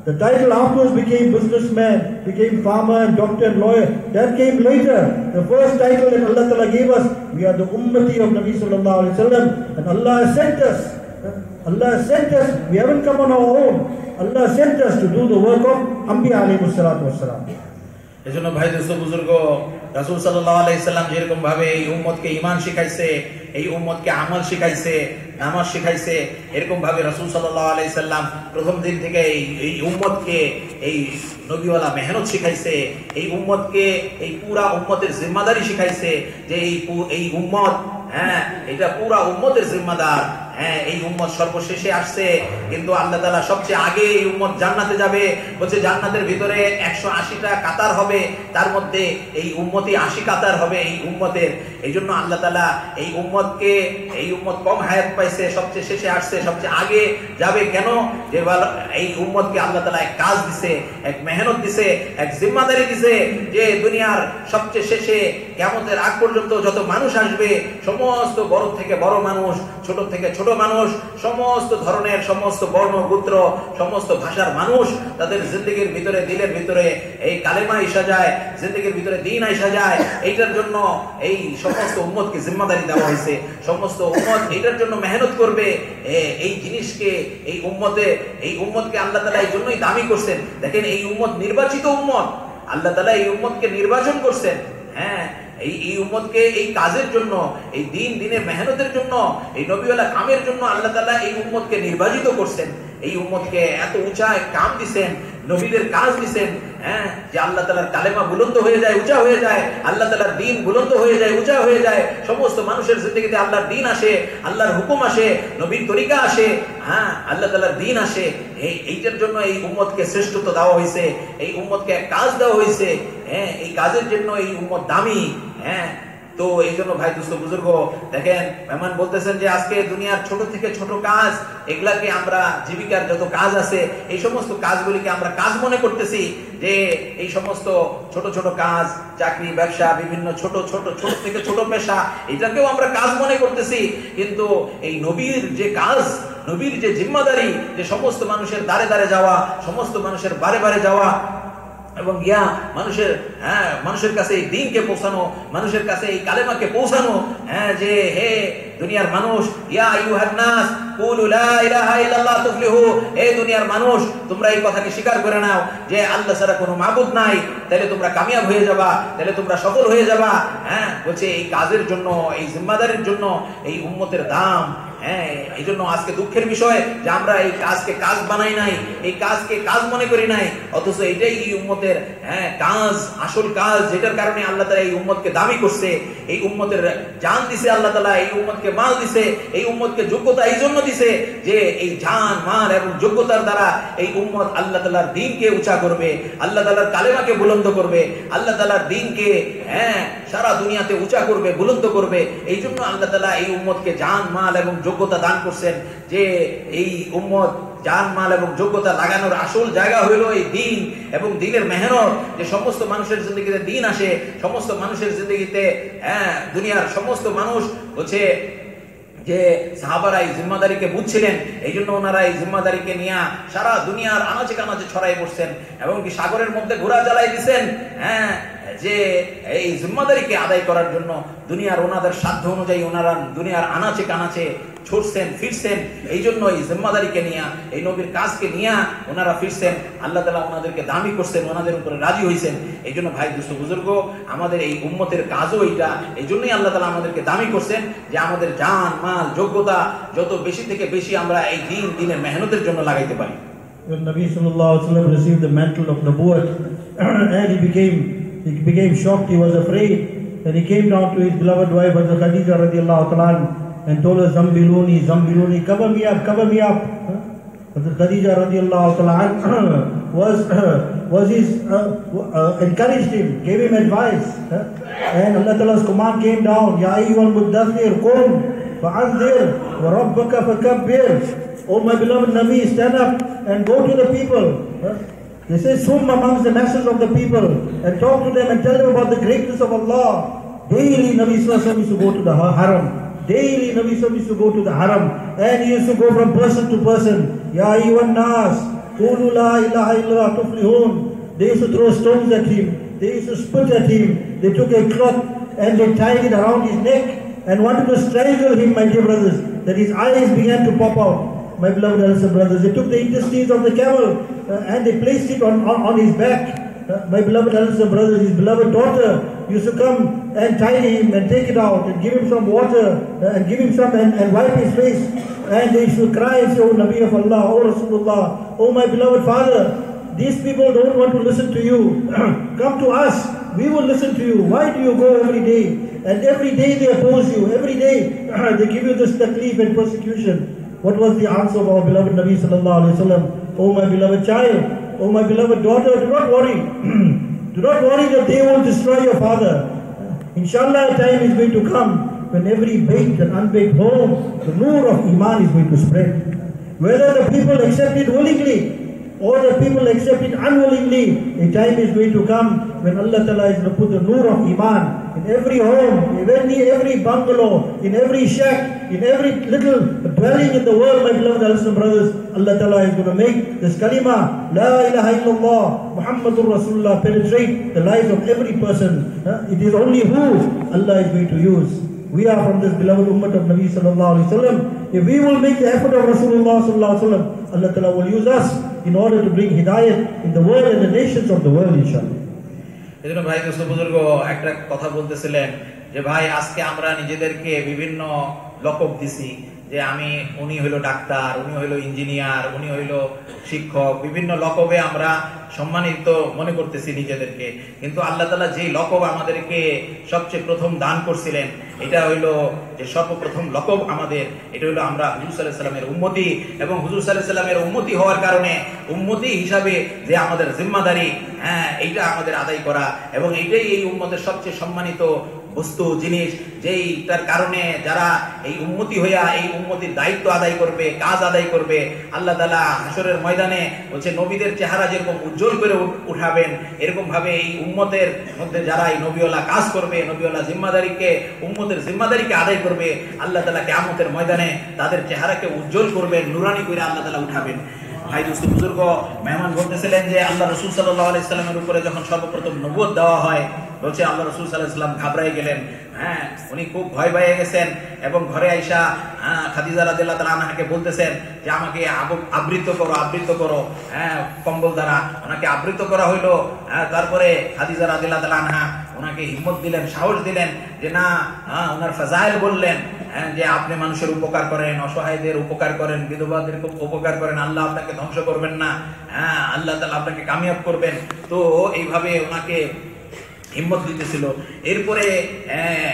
The title afterwards became businessman, became farmer, and doctor and lawyer. That came later. The first title that Allah Ta'ala gave us, we are the Ummati of Nabi sallallahu alaihi wasallam, and Allah has sent us. Allah has sent us. We haven't come on our own. Allah has sent us to do the work of Anbiya alayhi salatu wassalam. এজন্য ভাই দোস্ত বুজুর্গ, রাসূল সাল্লাল্লাহু আলাইহি সাল্লাম যেরকম ভাবে এই উম্মতকে ঈমান শিখাইছে, এই উম্মতকে আমল শিখাইছে, নামাজ শিখাইছে, এরকম ভাবে রাসূল সাল্লাল্লাহু আলাইহি সাল্লাম প্রথম দিন থেকে এই উম্মতকে এই নবীওয়ালা মেহনত শিখাইছে, এই উম্মতকে এই পুরা উম্মতের জিম্মাদারি শিখাইছে যে এই উম্মত, হ্যাঁ, এটা পুরা উম্মতের জিম্মাদার। হ্যাঁ, এই উম্মত সর্বশেষে আসছে, কিন্তু আল্লাহ তাআলা সবচেয়ে আগে এই উম্মত জান্নাতে যাবে। বলছে জান্নাতের ভিতরে 180টা কাতার হবে, তার মধ্যে এই উম্মতই 80 কাতার হবে এই উম্মতের। এই জন্য আল্লাহ তাআলা এই উম্মত কম হায়াত পাইছে, সবচেয়ে শেষে আসছে, সবচেয়ে আগে যাবে। কেন? যে এই উম্মতকে আল্লাহ তাআলা এক কাজ দিছে, এক মেহনত দিছে, এক জিম্মাদারি দিছে যে দুনিয়ার সবচেয়ে শেষে কিয়ামতের আগ পর্যন্ত যত মানুষ আসবে, সমস্ত বড় থেকে বড় মানুষ, ছোট থেকে ছোট মানুষ, সমস্ত ধরনের, সমস্ত বর্ণ গোত্র, সমস্ত ভাষার মানুষ, তাদের জিন্দেগির ভিতরে, দিলের ভিতরে এই কালেমা আইসা যায়, জিন্দেগির ভিতরে দিন আইসা যায়। এইটার জন্য এই সমস্ত উম্মতকে জিম্মাদারি দেওয়া হয়েছে। সমস্ত উম্মত এইটার জন্য মেহনত করবে। এই জিনিসকে, এই উম্মতকে আল্লাহ তাআলা এই জন্যই দামি করছেন। দেখেন, এই উম্মত নির্বাচিত উম্মত, আল্লাহ তাআলা এই উম্মতকে নির্বাচন করছেন। হ্যাঁ, এই উম্মতকে এই কাজের জন্য, এই দিনের মেহনতের জন্য, এই নবীওয়ালা কামের জন্য আল্লাহ তাআলা এই উম্মতকে নির্বাচিত করছেন। এই উম্মতকে এত উঁচা কাম দিছেন, নবীদের কাজ দিছেন, হ্যাঁ, যে আল্লাহ তাআলার কালেমা বুলন্দ হয়ে যায়, উঁচা হয়ে যায়, আল্লাহ তাআলার দ্বীন বুলন্দ হয়ে যায়, উঁচা হয়ে যায়। সমস্ত মানুষের জিন্দেগিতে আল্লাহর দ্বীন আসে, আল্লাহর হুকুম আসে, নবীর তরিকা আসে, হ্যাঁ, আল্লাহ তাআলার দ্বীন আসে। এইটার জন্য এই উম্মতকে শ্রেষ্ঠত্ব দেওয়া হয়েছে, এই উম্মতকে এক কাজ দেওয়া হয়েছে। হ্যাঁ, এই কাজের জন্য এই উম্মত দামি। হ্যাঁ, তো এই জন্য ভাই দোস্ত বুজুর্গ, দেখেন মেহমান বলতেছেন যে আজকে দুনিয়ার ছোট থেকে ছোট কাজ, এগুলাকে আমরা, জীবিকার যত কাজ আছে, এই সমস্ত কাজগুলিকে আমরা কাজ মনে করতেছি। যে এই সমস্ত ছোট ছোট কাজ, চাকরি, ব্যবসা, বিভিন্ন ছোট থেকে ছোট পেশা, এটাকেও আমরা কাজ মনে করতেছি। কিন্তু এই নবীর যে কাজ, নবীর যে জিম্মাদারি, যে সমস্ত মানুষের দ্বারে দ্বারে যাওয়া, সমস্ত মানুষের বারে বারে যাওয়া, এবং মানুষের কাছে এই দ্বীনকে পৌঁছানো, মানুষের কাছে এই কালেমাকে পৌঁছানো। হ্যাঁ, যে হে দুনিয়ার মানুষ, ইয়া আইয়ুহান নাস কুলু লা ইলাহা ইল্লাল্লাহ তুফলিহু, হে দুনিয়ার মানুষ, তোমরা এই কথাকে স্বীকার করে নাও যে আল্লাহ ছাড়া কোনো মাবুদ নাই, তাহলে তোমরা কামিয়াব হয়ে যাবা, তাহলে তোমরা সফল হয়ে যাবা। হ্যাঁ, বলছে এই কাজের জন্য, এই জিম্মাদারির জন্য এই উম্মতের দাম। হ্যাঁ, এই জন্য আজকে দুঃখের বিষয় যে আমরা এই কাজকে কাজ বানাই নাই, এই কাজকে কাজ মনে করি নাই, অথচ এটাই এই উম্মতের কাজ, আসল কাজ, যেটার কারণে আল্লাহ তাআলা এই উম্মতকে দামি করছে। এই উম্মতের জান দিছে আল্লাহ তাআলা, এই উম্মতকে মাল দিছে, এই উম্মতকে যোগ্যতা এই জন্য দিছে যে এই জান, মাল এবং যোগ্যতার দ্বারা এই উম্মত আল্লাহ তাআলার দ্বীনকে উঁচা করবে, আল্লাহ তাআলার কালেমাকে বুলন্দ করবে, আল্লাহ তাআলার দ্বীনকে সারা দুনিয়াতে উঁচা করবে, বুলন্দ করবে। এই জন্য আল্লাহ তাআলা এই উম্মতকে জান, মাল এবং যোগ্যতা দান করছেন। যে এই উম্মত জান, মাল এবং যোগ্যতা লাগানোর আসল জায়গা হইল এই দ্বীন এবং দ্বীনের মেহনত। যে সমস্ত মানুষের জিন্দেগিতে দ্বীন আসে, সমস্ত মানুষের জিন্দেগিতে, দুনিয়ার সমস্ত মানুষ হচ্ছে যে সাহাবারা এই জিম্মাদারিকে বুঝছিলেন, এই জন্য ওনারা এই জিম্মাদারিকে নিয়ে সারা দুনিয়ার আনাচে কানাচে ছড়াই পড়ছেন, এবং কি সাগরের মধ্যে ঘোড়া জ্বালাই দিচ্ছেন। হ্যাঁ, যে এই জিম্মাদারিকে আদায় করার জন্য দুনিয়ার ওনাদের সাধ্য অনুযায়ী ওনারা দুনিয়ার আনাচে কানাচে ছুটছেন, ফিরছেন। এই জন্য এই জিম্মাদারিকে নিয়ে, এই নবীর কাজকে নিয়ে ওনারা ফিরছেন। আল্লাহ তাআলা ওনাদেরকে দামি করছেন, ওনাদের উপরে রাজি হয়েছেন। এই জন্য ভাই দোস্ত বুজুর্গ, আমাদের এই উম্মতের কাজও এইটা। এই জন্যই আল্লাহ তাআলা আমাদেরকে দামি করছেন যে আমাদের জান, মাল, যোগ্যতা যত বেশি থেকে বেশি আমরা এই দিনের মেহনতের জন্য লাগাইতে পারি। When Nabi sallallahu alaihi wasallam received the mantle of Nabuwwat and he became shocked, he was afraid, and he came down to his beloved wife Hazrat Khadija radiyallahu ta'ala and told her, Zambiluni, Zambiluni, cover me up, cover me up. Hazrat Khadija radiyallahu ta'ala was his encouraged him, gave him advice, and Allah Ta'ala's command came down, Ya ayyuhal muddaththir qum fa'anzir wa rabbaka fakabbir. Oh my beloved Nabi, stand up and go to the people. They say, swim amongst the masses of the people and talk to them and tell them about the greatness of Allah. Daily Nabi sallallahu alaihi wasallam used to go to the haram. Daily Nabi sallallahu alaihi wasallam used to go to the haram, and he used to go from person to person. Ya ayyuhan nas, qulu la ilaha illallah tuflihun. They used to throw stones at him. They used to spit at him. They took a cloth and they tied it around his neck and wanted to strangle him, my dear brothers, that his eyes began to pop out. My beloved elders and brothers, they took the intestines of the camel and they placed it on his back. My beloved elders and brothers, his beloved daughter used to come and tie him and take it out and give him some water and give him some and wipe his face. And they used to cry and say, Oh Nabi of Allah, Oh Rasulullah, Oh my beloved father, these people don't want to listen to you. Come to us, we will listen to you. Why do you go every day? And every day they oppose you. Every day they give you this taklif and persecution. What was the answer of our beloved Nabi sallallahu alaihi wasallam? Oh my beloved child, oh my beloved daughter, do not worry. Do not worry that they will destroy your father. Inshallah, a time is going to come when every baked and unbaked home, the noor of Iman is going to spread. Whether the people accept it willingly, or the people accept it unwillingly, a time is going to come when Allah Ta'ala is going to put the nur of Iman in every home, in every bungalow, in every shack, in every little dwelling in the world, my beloved Muslim brothers. Allah Ta'ala is going to make this kalima, La ilaha illallah, Muhammadur Rasulullah, penetrate the lives of every person. It is only who Allah is going to use. We are from this beloved ummah of Nabi sallallahu alaihi wasallam. If we will make the effort of Rasulullah sallallahu alaihi wasallam, Allah Ta'ala will use us in order to bring hidayat in the world and the nations of the world, inshallah. এজন্য ভাই দোস্ত বুজুর্গ একটা কথা বলতেছিলেন যে ভাই আজকে আমরা নিজেদেরকে বিভিন্ন লকব দিছি, যে উনি হইলো ডাক্তার, উনি হইলো ইঞ্জিনিয়ার, উনি হইলো শিক্ষক, বিভিন্ন লকবে আমরা সম্মানিত মনে করতেছি নিজেদেরকে। কিন্তু আল্লাহ তাআলা যে লকব আমাদেরকে সবচেয়ে প্রথম দান করছিলেন, এটা হইলো যে সর্বপ্রথম লকব আমাদের, এটা হইলো আমরা হুজুর সাল্লাল্লাহু আলাইহি সাল্লামের উম্মতি, এবং হুজুর সাল্লাল্লাহু আলাইহি সাল্লামের উম্মতি হওয়ার কারণে উম্মতি হিসাবে যে আমাদের জিম্মাদারি, এইটা আমাদের আদায় করা, এবং এইটাই এই উম্মতের সবচেয়ে সম্মানিত বস্তু জিনিস, যেইটার কারণে যারা এই উম্মতি হইয়া এই উম্মতির দায়িত্ব আদায় করবে, কাজ আদায় করবে, আল্লাহ তাআলা হাশরের ময়দানে বলছে নবীদের চেহারা যেরকম উজ্জ্বল করে উঠাবেন, এরকম ভাবে এই উম্মতের মধ্যে যারা এই নবীওয়ালা কাজ করবে, নবীওয়ালা জিম্মাদারিকে, উম্মতের জিম্মাদারিকে আদায় করবে, আল্লাহ তাআলা কিয়ামতের ময়দানে তাদের চেহারাকে উজ্জ্বল করবেন, নুরানি করে আল্লাহ তাআলা উঠাবেন। ভাই দোস্ত বুজুর্গ, মেহমান বলতেছিলেন যে আল্লাহ রাসূল সাল্লাল্লাহু আলাইহি সাল্লামের উপরে যখন সর্বপ্রথম নবুয়ত দেওয়া হয়, বলছে আল্লাহ রাসূল সাল্লাল্লাহু আলাইহি সাল্লাম ঘাবড়ায় গেলেন, উনি খুব ভয় পেয়ে গেছেন, এবং ঘরে আইসা খাদিজা রাদিয়াল্লাহু তাআলা আনহাকে বলতেছেন যে আমাকে আবৃত করো, কম্বল দ্বারা ওনাকে আবৃত করা হইলো। তারপরে খাদিজা রাদিয়াল্লাহু তাআলা আনহা ওনাকে হিম্মত দিলেন, সাহস দিলেন, যে না, ওনার ফাজাইল বললেন যে আপনি মানুষের উপকার করেন, অসহায়দের উপকার করেন, বিধবাদের উপকার করেন, আল্লাহ আপনাকে ধ্বংস করবেন না, আল্লাহ তাআলা আপনাকে কামিয়াব করবেন। তো এইভাবে ওনাকে হিম্মত দিতেছিল। এরপরে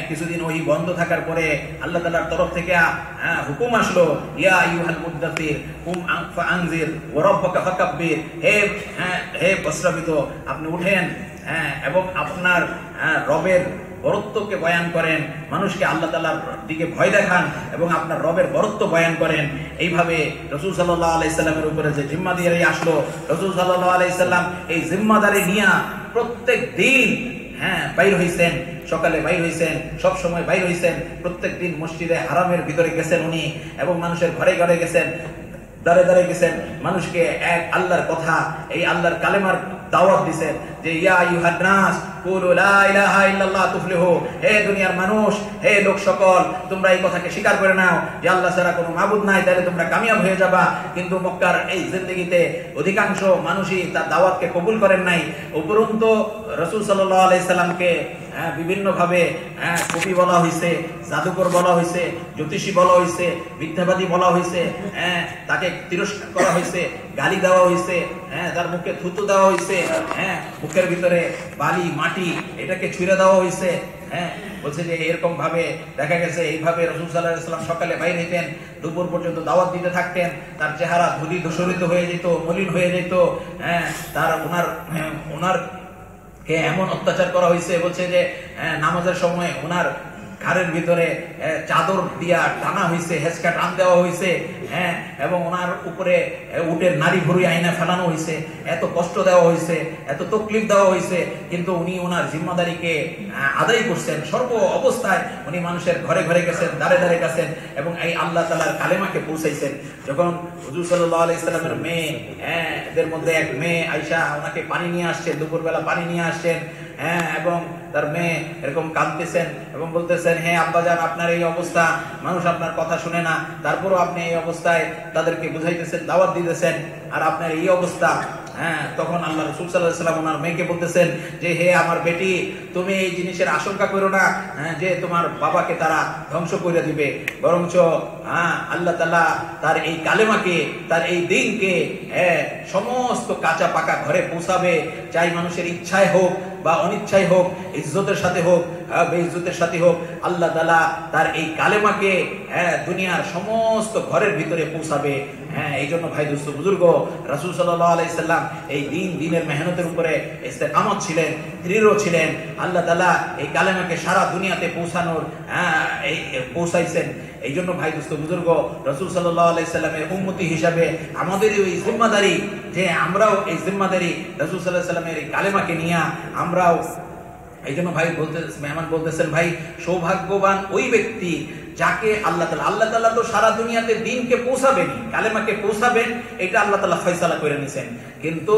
কিছুদিন ওই বন্ধ থাকার পরে আল্লাহ তাআলার তরফ থেকে হুকুম আসলো, ইয়া আইয়ুহাল মুদ্দাসির কুম ফাআনজির ওয়া রাব্বাকা ফাকাব্বির, হে প্রশ্রাবিত, আপনি উঠেন এবং আপনার রবের বরত্বকে বয়ান করেন, মানুষকে আল্লাহ তাআলার দিকে ভয় দেখান এবং আপনার রবের বরত্ব বয়ান করেন। এইভাবে রাসূল সাল্লাল্লাহু আলাইহি সাল্লামের উপরে যে জিম্মাদারি আসলো, রাসূল সাল্লাল্লাহু আলাইহি সাল্লাম এই জিম্মাদারি নিয়ে প্রত্যেক দিন বাইর হইছেন, সকালে বাইর হইছেন, সব সময় বাইর হইছেন, প্রত্যেক দিন মসজিদে হারামের ভিতরে গেছেন উনি, এবং মানুষের ঘরে ঘরে গেছেন, দাঁড়ে দাঁড়ে গেছেন, মানুষকে এক আল্লাহর কথা, এই আল্লাহর কালেমার দাওয়াত দিবেন, যে ইয়া আইয়ুহান নাস কুলু লা ইলাহা ইল্লাল্লাহ তুফলিহু, হে দুনিয়ার মানুষ, হে লোক সকল, তোমরা এই কথাকে স্বীকার করে নাও যে আল্লাহ ছাড়া কোনো মাবুদ নাই, তাহলে তোমরা কামিয়াব হয়ে যাবা। কিন্তু মক্কার এই জিন্দেগিতে অধিকাংশ মানুষই তার দাওয়াতকে কবুল করেন নাই। উপরন্তু রাসূল সাল্লাল্লাহু আলাইহি সাল্লামকে বিভিন্ন ভাবে কবি বলা হয়েছে, জাদুকর বলা হয়েছে, জ্যোতিষী বলা হয়েছে, মিথ্যাবাদী বলা হয়েছে, তাকে তিরস্কার করা হয়েছে, গালি দেওয়া হয়েছে, তার মুখে থুতু দেওয়া হয়েছে, মুখের ভিতরে বালি মাটি এটাকে ছুঁড়ে দেওয়া হয়েছে। বলছে যে এরকম ভাবে দেখা গেছে, এইভাবে রাসূল সাল্লাল্লাহু আলাইহি ওয়াসাল্লাম সকালে বাইরে হইতেন, দুপুর পর্যন্ত দাওয়াত দিতে থাকতেন, তার চেহারা ধূলি ধূসরিত হয়ে যেত, মলিন হয়ে যেত, তার ওনার কে এমন অত্যাচার করা হয়েছে, বলছে যে নামাজের সময় ওনার ঘাড়ের ভিতরে চাদর দিয়া টানা হয়েছে, হেঁচকা টান দেওয়া হয়েছে, এবং ওনার উপরে উটের নারী ভুঁড়ি আইনা ফেলানো হয়েছে, এত কষ্ট দেওয়া হয়েছে, এত তকলিফ দেওয়া হয়েছে, কিন্তু উনি ওনার জিম্মাদারিকে আদায় করছেন। সর্ব অবস্থায় উনি মানুষের ঘরে ঘরে গেছেন, দাঁড়ে দাঁড়ে গেছেন, এবং এই আল্লাহ তাআলার কালেমাকে পৌঁছাইছেন। যখন হুজুর সাল্লাল্লাহু আলাইহি সাল্লামের মেয়ে, এদের মধ্যে এক মেয়ে আয়েশা ওনাকে পানি নিয়ে আসছেন, দুপুরবেলা পানি নিয়ে আসছেন, এবং তার মেয়ে এরকম কাঁদতেছেন এবং বলতেছেন, হে আব্বাজান, আপনার এই অবস্থা, মানুষ আপনার কথা শুনে না, তারপরও আপনি এই অবস্থায় তাদেরকে বুঝাইতেছেন, দাওয়াত দিতেছেন, আর আপনার এই অবস্থা। তখন আল্লাহ রাসূল সাল্লাল্লাহু আলাইহি ওয়াসাল্লাম ওনার মেয়েকে বলতেছেন যে, হে আমার বেটি, তুমি এই জিনিসের আশঙ্কা করো না যে তোমার বাবাকে তারা ধ্বংস করে দিবে, বরঞ্চ আল্লাহ তাআলা তার এই কালেমাকে, তার এই দ্বীনকে সমস্ত কাঁচা পাকা ঘরে পৌঁছাবে, চাই মানুষের ইচ্ছায় হোক বা অনিচ্ছায় হোক, ইজ্জতের সাথে হোক বেইজ্জতের সাথে হোক, আল্লাহ তাআলা তার এই কালেমাকে দুনিয়ার সমস্ত ঘরের ভিতরে পৌঁছাবে। এই জন্য ভাই দোস্ত বুজুর্গ, রাসূল সাল্লাল্লাহু আলাইহি সাল্লাম এই দ্বীনের মেহনতের উপরে ইস্তেকামত ছিলেন, দৃঢ় ছিলেন। আল্লাহ তাআলা এই কালেমাকে সারা দুনিয়াতে পৌঁছানোর পৌঁছাইছেন। এই জন্য ভাই দোস্ত বুজুর্গ, রাসূল সাল্লাল্লাহু আলাইহি সাল্লামের উম্মতি হিসাবে আমাদের এই জিম্মাদারি, যে আমরাও এই জিম্মাদারি রাসূল সাল্লাল্লাহু আলাইহি সাল্লামের এই কালেমাকে নিয়ে আমরাও, এই জন্য ভাই মেহমান বলতেছেন ভাই সৌভাগ্যবান ওই ব্যক্তি যাকে আল্লাহ তাআলা তো সারা দুনিয়াতে দ্বীনকে পৌঁছাবেন, কালেমাকে পৌঁছাবেন, এটা আল্লাহ তাআলা ফয়সালা করে নিছেন। কিন্তু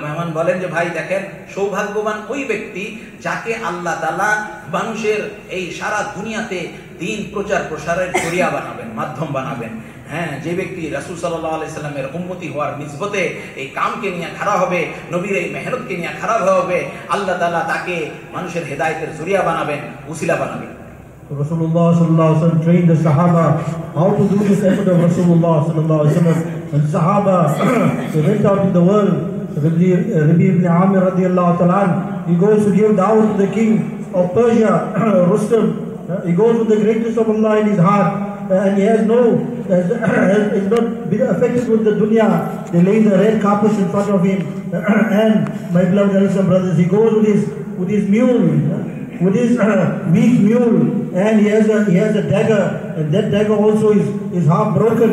মেহমান বলেন যে ভাই দেখেন, সৌভাগ্যবান ওই ব্যক্তি যাকে আল্লাহ তাআলা মানুষের এই সারা দুনিয়াতে দ্বীন প্রচার প্রসারের জরিয়া বানাবেন, মাধ্যম বানাবেন। হ্যাঁ, যে ব্যক্তি রাসূল সাল্লাল্লাহু আলাইহি সাল্লামের উম্মতি হওয়ার নিসবতে এই কামকে নিয়ে খাড়া হবে, নবীর এই মেহনতকে নিয়ে খাড়া হবে, আল্লাহ তাআলা তাকে মানুষের হেদায়েতের জরিয়া বানাবেন, উসিলা বানাবেন। Rasulullah sallallahu alaihi wasallam trained the Sahaba how to do this effort of Rasulullah sallallahu alaihi wasallam. And Sahaba, they went out in the world. Rabi ibn Amir radiallahu ta'ala, he goes to give da'wah to the king of Persia, Rustam. He goes with the greatness of Allah in his heart, and he has not been affected with the dunya. They lay the red carpets in front of him, and my beloved brothers, he goes with his mule, with his weak mule, and he has a dagger, and that dagger also is half broken,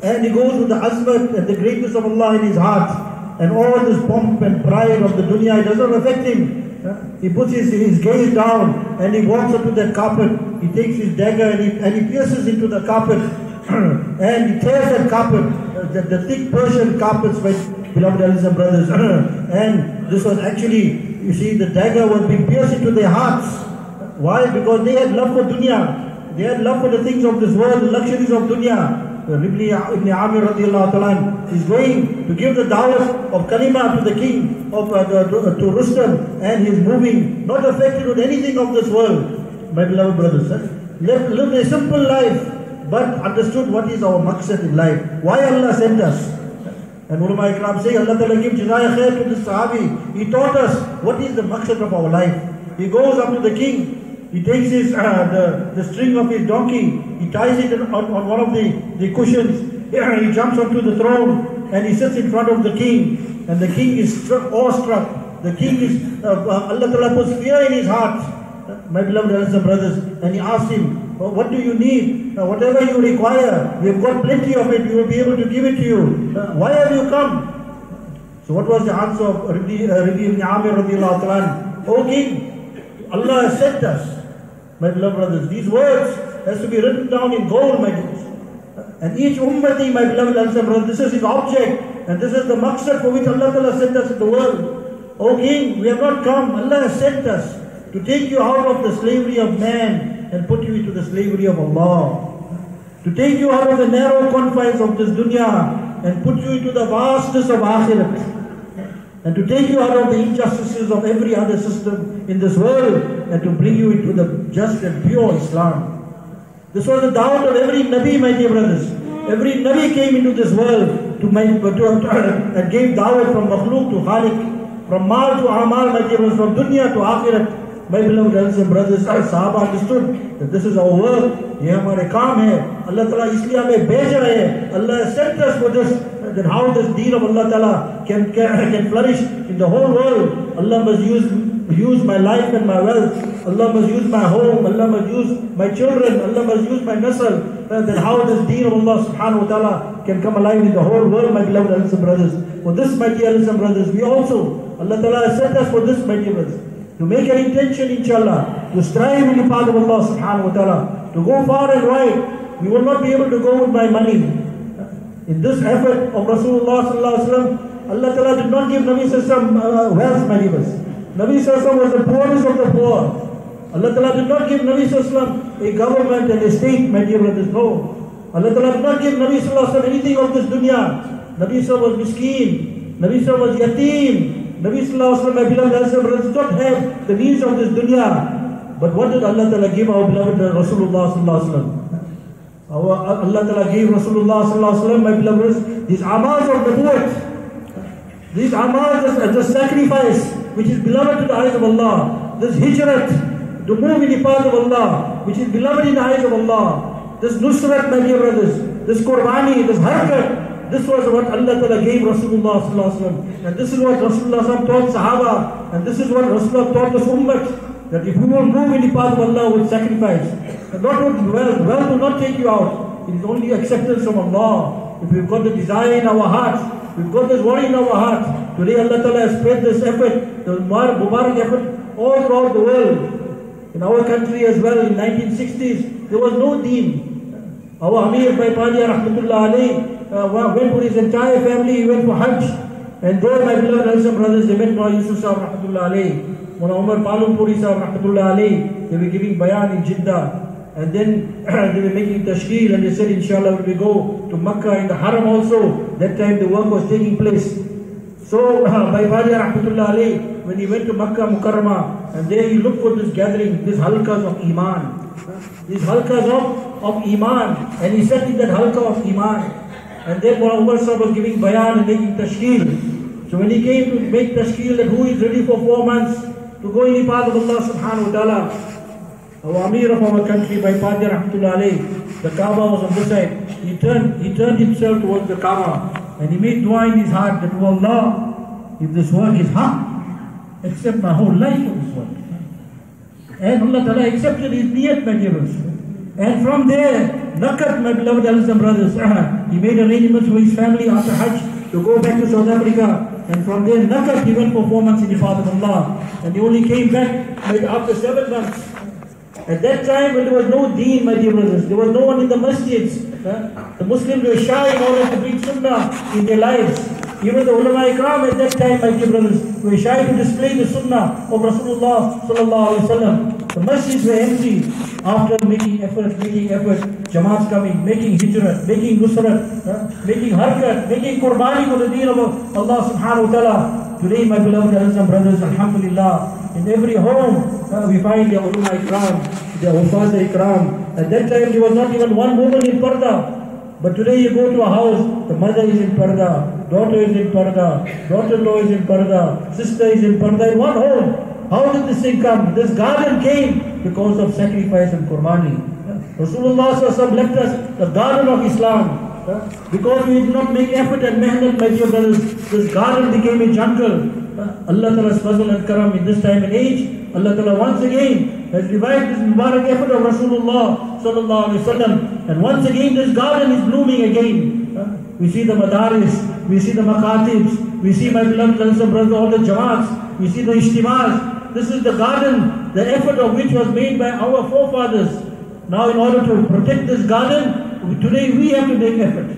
and he goes with the azmat and the greatness of Allah in his heart, and all this pomp and pride of the dunya, it doesn't affect him. He puts his gaze down and he walks up to that carpet. He takes his dagger and he pierces into the carpet and he tears that carpet, the thick Persian carpets, my beloved elders and brothers. And this was actually, you see, the dagger was being pierced into their hearts. Why? Because they had love for dunya. They had love for the things of this world, the luxuries of dunya. Ibn Amir radiallahu ta'ala is going to give the da'wah of kalima to the king, to Rustam, and he is moving, not affected with anything of this world. My beloved brothers, lived a simple life, but understood what is our maqsad in life, why Allah sent us. And ulama ikram say, Allah ta'ala give jazaya khair to this sahabi. He taught us what is the maqsad of our life. He goes up to the king. He takes the string of his donkey, he ties it on one of the cushions, he jumps onto the throne and he sits in front of the king, and the king is awestruck. The king is, Allah Ta'ala puts fear in his heart, my beloved brothers, and he asks him, what do you need? Whatever you require, we have got plenty of it, we will be able to give it to you. Why have you come? So what was the answer of Rabi ibn Amir radiallahu ta'ala? O king, Allah has sent us. My beloved brothers, these words has to be written down in gold, my brothers. And each ummati, my beloved brothers, this is his object, and this is the maqsad for which Allah Ta'ala sent us in the world. O king, we have not come, Allah has sent us to take you out of the slavery of man and put you into the slavery of Allah. To take you out of the narrow confines of this dunya and put you into the vastness of akhirat. And to take you out of the injustices of every other system in this world and to bring you into the just and pure Islam. This was the da'wah of every Nabi, my dear brothers. Every Nabi came into this world and gave da'wah from makhluk to khaliq, from mal to amal, my dear brothers, from dunya to akhirat. My beloved elders and brothers, Sahaba understood that this is our work. ये हमारे काम है, Allah Ta'ala इसलिए हमें भेज रहे हैं. Allah has sent us for this, that how this deen of Allah Ta'ala can flourish in the whole world. Allah must use my life and my wealth. Allah must use my home. Allah must use my children. Allah must use my nasl. That how this deen of Allah subhanahu wa ta'ala can come alive in the whole world, my beloved elders and brothers. For this, my dear elders and brothers, we also, Allah Ta'ala has sent us for this, my dear brothers. To make an intention, inshallah, to strive in the path of Allah subhanahu wa ta'ala, to go far and wide. We will not be able to go with my money. In this effort of Rasulullah sallallahu alaihi wasallam, Allah Ta'ala did not give Nabi sallallahu wealth, my neighbors. Nabi sallallahu was the poorest of the poor. Allah Ta'ala did not give Nabi sallallahu a government and a state, my dear brothers. No. Allah Ta'ala did not give Nabi sallallahu anything of this dunya. Nabi sallallahu was miskeen. Nabi sallallahu was yatim. Nabi sallallahu my beloved brothers, did not have the needs of this dunya. But what did Allah Ta'ala give our beloved Rasulullah sallallahu alaihi wasallam? Allah Ta'ala gave Rasulullah sallallahu alaihi wasallam, my beloved brothers, these amals of nubuwwat, these amals as a sacrifice which is beloved to the eyes of Allah, this hijrat, to move in the path of Allah, which is beloved in the eyes of Allah, this nusrat, my dear brothers, this qurbani, this harakat, this was what Allah Ta'ala gave Rasulullah sallallahu alaihi wasallam, and this is what Rasulullah taught Sahaba, and this is what Rasulullah taught this ummah, that if we will move in the path of Allah with sacrifice, Wealth will not take you out. It is only acceptance from Allah. If we've got the desire in our hearts, we've got this worry in our hearts. Today Allah Ta'ala has spread this effort, the Mubarak effort, all throughout the world. In our country as well, in 1960s, there was no deen. Our Amir Bhai Padia Rahmatullah alayhi went for his entire family, he went for Hajj. And there my beloved brothers, they met Mullah Yusuf Sahib Rahmatullah alayhi, Mullah Umar Palumpuri Sahib Rahmatullah alayhi. They were giving bayan in Jeddah. And then they were making tashkeel and they said, inshallah, when we go to Makkah in the Haram also, that time the work was taking place. So, Bhai Padia Rahmatullah alayhi, when he went to Makkah Mukarramah, and there he looked for this gathering, these halkas of Iman. These halkas of Iman. And he sat in that halka of Iman. And then Mullah Umar Sahib was giving bayan and making tashkeel. So when he came to make tashkeel, that who is ready for 4 months to go in the path of Allah subhanahu wa ta'ala, our Amir of our country, Bhai Padia Rahmatullah alayhi, the Kaaba was on this side. He turned himself towards the Kaaba and he made dua in his heart that, oh Allah, if this work is haq, accept my whole life for this work. And Allah Ta'ala accepted his niyat, my dear brothers. And from there, Nakat, my beloved elders and brothers, he made arrangements for his family after Hajj to go back to South Africa. And from there, Nakat, he went for 4 months in the path of Allah. And he only came back after 7 months. At that time, when there was no deen, my dear brothers, there was no one in the masjids. The Muslims were shy in order to bring sunnah in their lives. Even the ulama ikram at that time, my dear brothers, were shy to display the sunnah of Rasulullah sallallahu alaihi wasallam. The masjids were empty. After making effort, Jamaats coming, making hijrah, making nusrat, making harkat, making qurbani for the deen of Allah subhanahu wa ta'ala. Today, my beloved brothers, alhamdulillah, in every home, we find the ulama ikram, the hufaz ikram. At that time, there was not even one woman in parda. But today you go to a house, the mother is in parda, daughter is in parda, daughter-in-law is in parda, sister is in parda in one home. How did this thing come? This garden came because of sacrifice and qurbani. Rasulullah left us the garden of Islam. Because we did not make effort and mehnat, my dear brothers, this garden became a jungle. Allah Ta'ala's fazl and karam in this time and age, Allah Ta'ala once again has revived this Mubarak effort of Rasulullah sallallahu alaihi wasallam. And once again this garden is blooming again. We see the madaris, we see the makatibs, we see, my beloved brothers, all the jamaats, we see the ijtima'as. This is the garden, the effort of which was made by our forefathers. Now in order to protect this garden, today we have to make effort.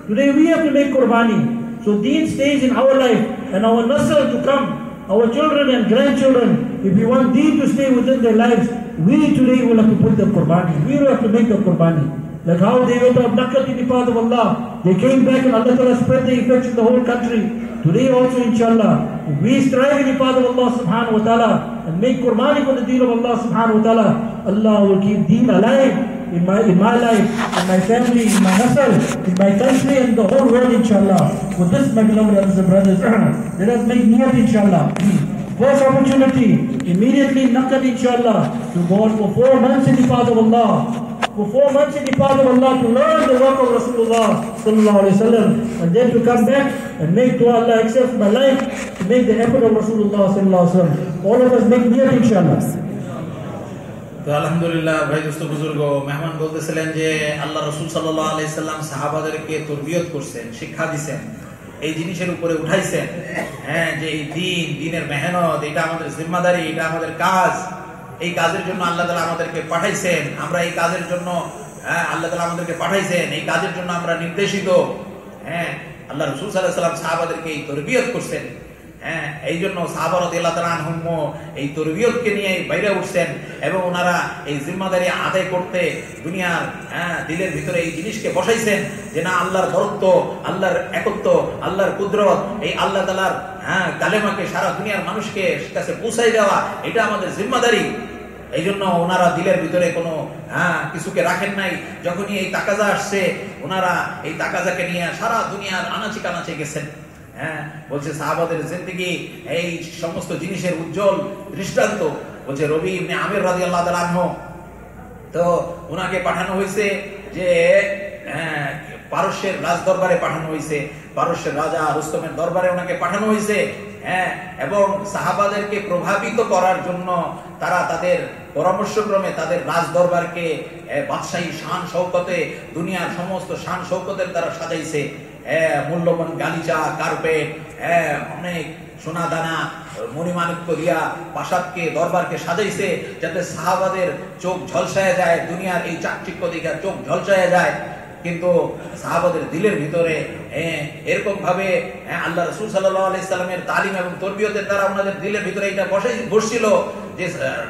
Today we have to make qurbani. So deen stays in our life and our nasl to come, our children and grandchildren. If we want deen to stay within their lives, we today will have to put the qurbani. We will have to make the qurbani. Like how they went abducted in the path of Allah. They came back and Allah Ta'ala spread the effects in the whole country. Today also, inshallah, if we strive in the path of Allah subhanahu wa ta'ala and make qurbani for the deen of Allah subhanahu wa ta'ala, Allah will keep deen alive in my life, in my family, in my nasl, in my country and the whole world, inshallah. With this, my beloved brothers, let us make niyat, inshallah. First opportunity, immediately nakat, inshallah, to go on for 4 months in the path of Allah. For 4 months in the path of Allah to learn the work of Rasulullah sallallahu alaihi wasallam, and then to come back and make dua, Allah accepts my life, to make the effort of Rasulullah sallallahu alaihi wasallam. All of us make niyat, inshallah. তো আলহামদুলিল্লাহ ভাই দোস্ত বুজুর্গ মেহমান বলতেছিলেন যে আল্লাহ রাসূল সাল্লাল্লাহু আলাইহি সাল্লাম সাহাবাদেরকে তরবিয়ত করছেন, শিক্ষা দিবেন, এই জিনিসের উপরে উঠাইছেন, হ্যাঁ, যে এই দ্বীনের মেহনত, এটা আমাদের জিম্মাদারি, এটা আমাদের কাজ। এই কাজের জন্য আল্লাহ তাআলা আমাদেরকে পাঠাইছেন, আমরা এই কাজের জন্য, হ্যাঁ, আল্লাহ তাআলা আমাদেরকে পাঠাইছেন, এই কাজের জন্য আমরা নির্দেশিত। হ্যাঁ, আল্লাহ রাসূল সাল্লাল্লাহু আলাইহি সাল্লাম সাহাবাদেরকে এই তরবিয়ত করছেন। হ্যাঁ, এই জন্য সাহাবা রাদিয়াল্লাহু তাআলা আনহুম এই তরবিয়তকে নিয়ে বাইরে উঠছেন এবং ওনারা এই জিম্মাদারি আদায় করতে দুনিয়ার, হ্যাঁ, দিলের ভিতরে এই জিনিসকে বসাইছেন যে না, আল্লাহর বরত্ব, আল্লাহর একত্ব, আল্লাহর কুদরত, এই আল্লাহ তাআলার, হ্যাঁ, কালেমাকে সারা দুনিয়ার মানুষকে কাছে পৌঁছাই দেওয়া, এটা আমাদের জিম্মাদারি। এই জন্য ওনারা দিলের ভিতরে কোনো, হ্যাঁ, কিছুকে রাখেন নাই। যখনই এই তাকাজা আসছে, ওনারা এই তাকাজাকে নিয়ে সারা দুনিয়ার আনাচে কানাচে গেছেন। হ্যাঁ, বলছে সাহাবাদের জিন্দেগি এই সমস্ত জিনিসের উজ্জ্বল দৃষ্টান্ত। বলছে রবি ইবনে আমির রাদিয়াল্লাহু তাআলা আনহু, তো ওনাকে পাঠানো হয়েছে যে পারস্যের রাজ দরবারে পাঠানো হয়েছে, পারস্যের রাজা রুস্তমের দরবারে ওনাকে পাঠানো হয়েছে। হ্যাঁ, এবং সাহাবাদেরকে প্রভাবিত করার জন্য তারা তাদের পরামর্শক্রমে তাদের রাজ দরবারকে বাদশাহী শান শৌকতে, দুনিয়ার সমস্ত শান শৌকতের দ্বারা সাজাইছে। মূল্যবান গালিচা, কার্পেট, অনেক সোনা দানা, মণিমাণিক্য দিয়া প্রাসাদকে, দরবারকে সাজাইছে, যাতে সাহাবাদের চোখ ঝলসায় যায়, দুনিয়ার এই চাকচিক্য দেখে চোখ ঝলসায় যায়। কিন্তু সাহাবাদের দিলের ভিতরে এরকম ভাবে আল্লাহ রাসূল সাল্লাল্লাহু আলাইহি সাল্লামের তালিম এবং তরবিয়তের দ্বারা ওনাদের দিলের ভিতরে এটা বসছিল যে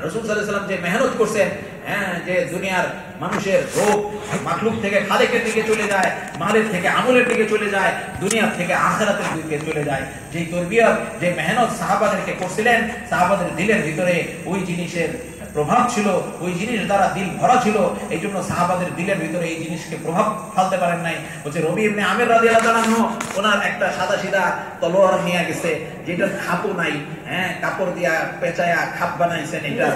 রাসূল সাল্লাল্লাহু আলাইহি সাল্লাম যে মেহনত করছেন, যে দুনিয়ার মানুষের রূপ মাখলুক থেকে খালেকের দিকে চলে যায়, মালের থেকে আমলের দিকে চলে যায়, দুনিয়ার থেকে আখিরাতের দিকে চলে যায়। যে তরবিয়ত, যে মেহনত সাহাবাদেরকে করছিলেন, সাহাবাদের দিলের ভিতরে ওই জিনিসের প্রভাব ছিল, ওই জিনিস দ্বারা দিল ভরা ছিল। এই জন্য সাহাবাদের দিলের ভিতরে এই জিনিসকে প্রভাব ফেলতে পারেন নাই। বলছে রবি ইবনে আমির রাদিয়াল্লাহু তাআলা আনহু ওনার একটা সাদা সিধা তলোয়ার নিয়ে গেছে, যেটার খাপও নাই, কাপড় দিয়া পেঁচায়া খাপ বানাইছেন এটা,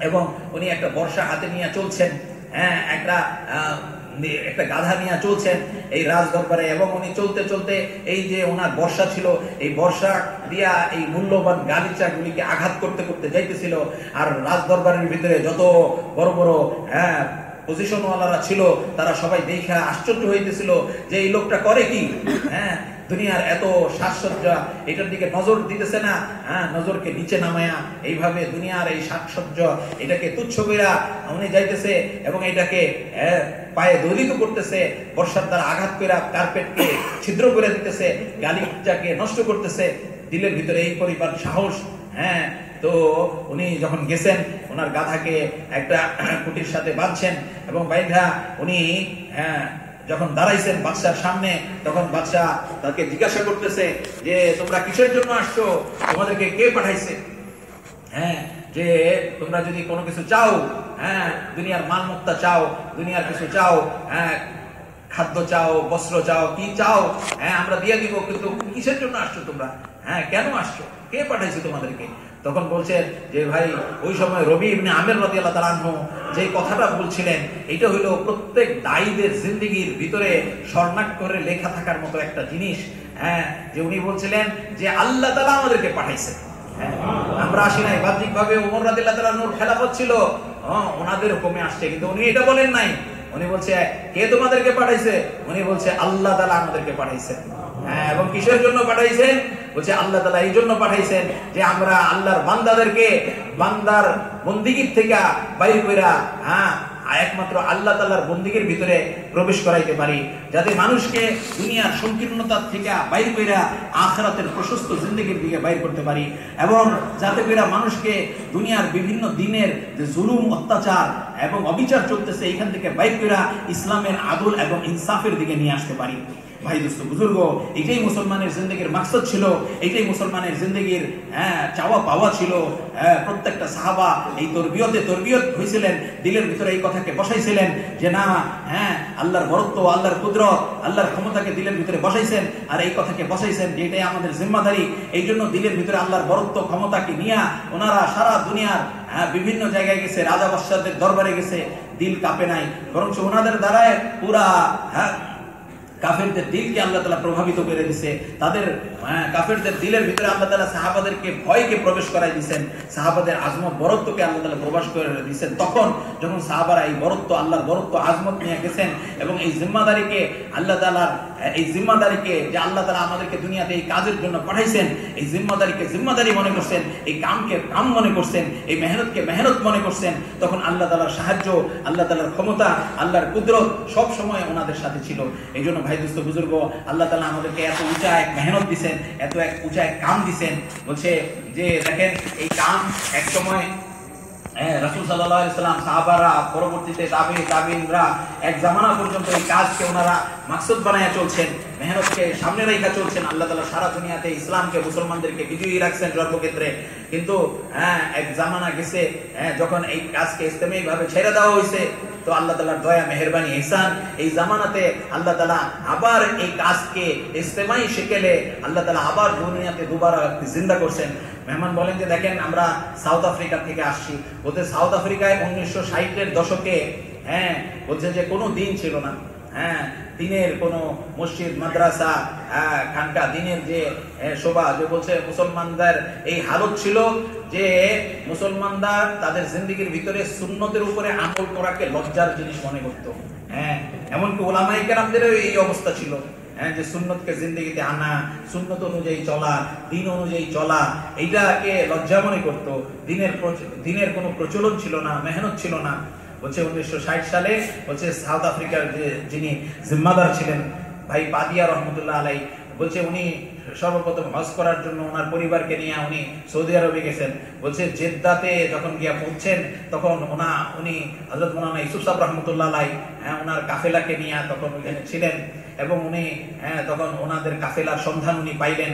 এবং উনি একটা বর্ষা হাতে নিয়ে চলছেন, একটা গাধা নিয়ে চলছেন এই রাজ দরবারে। এবং উনি চলতে চলতে এই যে ওনার বর্ষা ছিল, এই বর্ষা দিয়া এই মূল্যবান গালিচা গুলিকে আঘাত করতে করতে যাইতেছিল। আর রাজ দরবারের ভিতরে যত বড় বড় পজিশনওয়ালারা ছিল, তারা সবাই দেখা আশ্চর্য হইতেছিল যে এই লোকটা করে কি, দুনিয়ার এত সাজসজ্জা, এটার দিকে নজর দিতেছে না, নজরকে নিচে নামায়া এইভাবে দুনিয়ার এই সাজসজ্জা এটাকে তুচ্ছ কইরা উনি যাইতেছে, এবং এটাকে পায়ে দলিত করতেছে, বর্ষার দ্বারা আঘাত কইরা কার্পেটকে ছিদ্র করে দিতেছে, গালিচাকে নষ্ট করতেছে। দিলের ভিতরে এই পরিমাণ সাহস। তো উনি যখন গেছেন, ওনার গাধাকে একটা কুটির সাথে বাঁধছেন, এবং বাইধা উনি যখন দাঁড়াইছেন বাদশার সামনে, তখন বাদশা তাকে জিজ্ঞাসা করতেছে যে তোমরা কিসের জন্য আসছো, তোমাদেরকে কে পাঠাইছে? যে তোমরা যদি কোনো কিছু চাও, দুনিয়ার মালমত্তা চাও, দুনিয়ার কিছু চাও, খাদ্য চাও, বস্ত্র চাও, কি চাও, আমরা দিয়ে দিব, কিন্তু কিসের জন্য আসছো তোমরা? কেন আসছো? কে পাঠাইছে তোমাদেরকে? তখন বলছেন যে ভাই, ওই সময় রবি ইবনে আমির রাদিয়াল্লাহু তাআলা আনহু যে কথাটা বলছিলেন, এটা হইল প্রত্যেক দায়ীদের জিন্দেগির ভিতরে স্বর্ণাক্ষরে লেখা থাকার মতো একটা জিনিস। যে উনি বলছিলেন যে আল্লাহ তাআলা আমাদেরকে পাঠাইছে, আমরা আসি নাই। বাহ্যিক ভাবে ওমর রাদিয়াল্লাহু তাআলা আনহুর খেলাফত ছিল, ওনাদের হুকুমে আসছে, কিন্তু উনি এটা বলেন নাই। উনি বলছে কে তোমাদেরকে পাঠাইছে? উনি বলছে আল্লাহ তাআলা আমাদেরকে পাঠাইছে। এবং কিসের জন্য পাঠাইছেন? বলছে আল্লাহ তাআলা এই জন্য পাঠাইছেন যে আমরা আল্লাহর বান্দাদেরকে বান্দার বন্দিগির থেকে বাইর কইরা একমাত্র আল্লাহ তাআলার বন্দিগির ভিতরে প্রবেশ করাইতে পারি, যাতে মানুষকে দুনিয়ার সংকীর্ণতা থেকে বাইর কইরা আখিরাতের প্রশস্ত জিন্দেগির দিকে বাইর করতে পারি, এবং যাতে কইরা মানুষকে দুনিয়ার বিভিন্ন দিনের যে জুলুম, অত্যাচার এবং অবিচার চলতেছে, এখান থেকে বাইর কইরা ইসলামের আদল এবং ইনসাফের দিকে নিয়ে আসতে পারি। ভাই দোস্ত বুজুর্গ, এটাই মুসলমানের জিন্দেগির মাকসাদ ছিল, এটাই মুসলমানের জিন্দেগির চাওয়া পাওয়া ছিল। প্রত্যেকটা সাহাবা এই তরবিয়ত হয়েছিলেন, দিলের ভিতরে এই কথাকে বসাইছিলেন যে না, আল্লাহর বরত্ব, আল্লাহর কুদরত, আল্লাহর ক্ষমতাকে দিলের ভিতরে বসাইছেন, আর এই কথাকে বসাইছেন যে এটাই আমাদের জিম্মাদারি। এই জন্য দিলের ভিতরে আল্লাহর বরত্ব, ক্ষমতাকে নিয়ে ওনারা সারা দুনিয়ার বিভিন্ন জায়গায় গেছে, রাজা বাদশাহদের দরবারে গেছে, দিল কাঁপে নাই, বরং ওনাদের দ্বারায় পুরা কাফেরদের দিলকে আল্লাহ তাআলা প্রভাবিত করে দিয়েছে। তাদের কাফেরদের দিলের ভিতরে আল্লাহ তাআলা সাহাবাদেরকে ভয়কে প্রবেশ করাই দিয়েছেন, সাহাবাদের আজমত বরত্বকে আল্লাহ তাআলা প্রকাশ করে দিয়েছেন। তখন যখন সাহাবারা এই বরত্ব, আল্লাহর বরত্ব, আজমত নিয়ে গেছেন, এবং এই জিম্মাদারিকে আল্লাহ তাআলার এই জিম্মাদারিকে যে আল্লাহ তাআলা আমাদেরকে দুনিয়াতে এই কাজের জন্য পাঠাইছেন, এই জিম্মাদারিকে জিম্মাদারি মনে করছেন, এই কামকে কাম মনে করছেন, এই মেহনতকে মেহনত মনে করছেন, তখন আল্লাহ তাআলার সাহায্য, আল্লাহ তাআলার ক্ষমতা, আল্লাহর কুদরত সব সময় ওনাদের সাথে ছিল। এই জন্য ভাই দোস্ত বুজুর্গ, আল্লাহ তাআলা আমাদেরকে এত উঁচা এক মেহনত দিছেন, এত এক উঁচা এক কাম দিছেন। বলছে যে দেখেন, এই কাম এক সময় রাসূল সাল্লাল্লাহু আলাইহি সাল্লাম, সাহাবারা, পরবর্তীতে তাবিঈনরা এক জামানা পর্যন্ত এই কাজকে ওনারা মাকসুদ বানায়া চলছেন, মেহনতকে সামনে রেখা চলছেন। আল্লাহ তাআলা সারা দুনিয়াতে ইসলামকে, মুসলমানদেরকে বিজয়ী রাখছেন সর্বক্ষেত্রে। কিন্তু এক জামানা গেছে, যখন এই কাজকে ইসলামী ভাবে ছেড়ে দেওয়া হয়েছে, তো আল্লাহ তাআলার দয়া, মেহেরবানি, ইহসান, এই জামানাতে আল্লাহ তাআলা আবার এই কাজকে ইস্তেমাই শিকেলে আল্লাহ তাআলা আবার দুনিয়াতে দুবার জিন্দা করছেন। মেহমান বলেন যে দেখেন, আমরা সাউথ আফ্রিকা থেকে আসছি, বলতে সাউথ আফ্রিকায় 1960-এর দশকে বলছে যে কোনো দিন ছিল না, হ্যাঁ, দিনের কোনো মসজিদ মাদ্রাসা খানকা দিনের যে শোভা, যে বলছে মুসলমানদের এই হালত ছিল যে মুসলমানরা তাদের জিন্দেগির ভিতরে সুন্নতের উপরে আমল করাকে লজ্জার জিনিস মনে করতো। হ্যাঁ, এমনকি ওলামায়ে কেরামদেরও এই অবস্থা ছিল, যে সুন্নতকে জিন্দেগিতে আনা, সুন্নত অনুযায়ী চলা, দিন অনুযায়ী চলা, এইটাকে লজ্জা মনে করতো। দিনের কোনো প্রচলন ছিল না, মেহনত ছিল না। বলছে 1960 সালে বলছে সাউথ আফ্রিকার যে যিনি জিম্মাদার ছিলেন ভাই পাদিয়া রহমতুল্লাহ আলাই, বলছে উনি সর্বপ্রথম হজ করার জন্য ওনার পরিবারকে নিয়ে উনি সৌদি আরবে গেছেন। বলছে জেদ্দাতে যখন গিয়া পৌঁছেন তখন উনি হযরত মাওলানা ইউসুফ সাহেব রহমতুল্লাহ আলাই ওনার কাফেলাকে নিয়ে তখন ওইখানে ছিলেন, এবং উনি তখন ওনাদের কাফেলার সন্ধান উনি পাইলেন,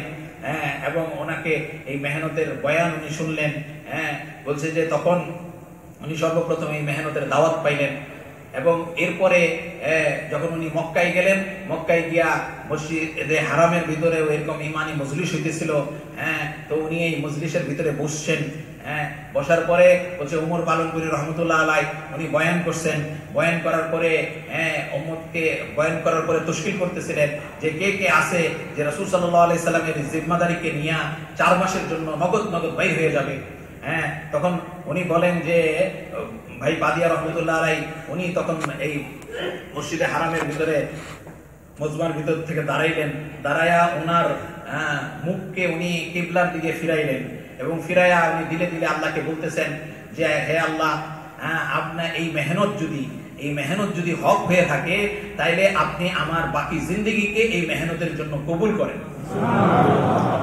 এবং ওনাকে এই মেহনতের বয়ান উনি শুনলেন। বলছে যে তখন উনি সর্বপ্রথম এই মেহনতের দাওয়াত পাইলেন, এবং এরপরে যখন উনি মক্কায় গেলেন, মক্কায় গিয়া মসজিদে হারামের ভিতরে এরকম ইমানি মজলিস হইতেছিল। তো উনি এই মজলিসের ভিতরে বসছেন। বসার পরে বলছে উমর পালনপুরি রহমতুল্লাহ আলাই উনি বয়ান করছেন। বয়ান করার পরে উম্মতকে বয়ান করার পরে তশকিল করতেছিলেন যে কে কে আছে যে রাসূল সাল্লাল্লাহু আলাইহি সাল্লামের জিম্মাদারিকে নিয়ে 4 মাসের জন্য নগদ বাইর হয়ে যাবে। তখন উনি বলেন যে ভাই পাদিয়া রহমতুল্লাহ আলাই উনি তখন এই মসজিদে হারামের ভিতরে মজমার ভিতর থেকে দাঁড়াইলেন, দাঁড়ায়া ওনার মুখকে উনি কিবলার দিকে ফিরাইলেন, এবং ফিরাইয়া উনি দিলে দিলে আল্লাহকে বলতেছেন যে হে আল্লাহ, আপনার এই মেহনত যদি হক হয়ে থাকে তাইলে আপনি আমার বাকি জিন্দেগিকে এই মেহনতের জন্য কবুল করেন।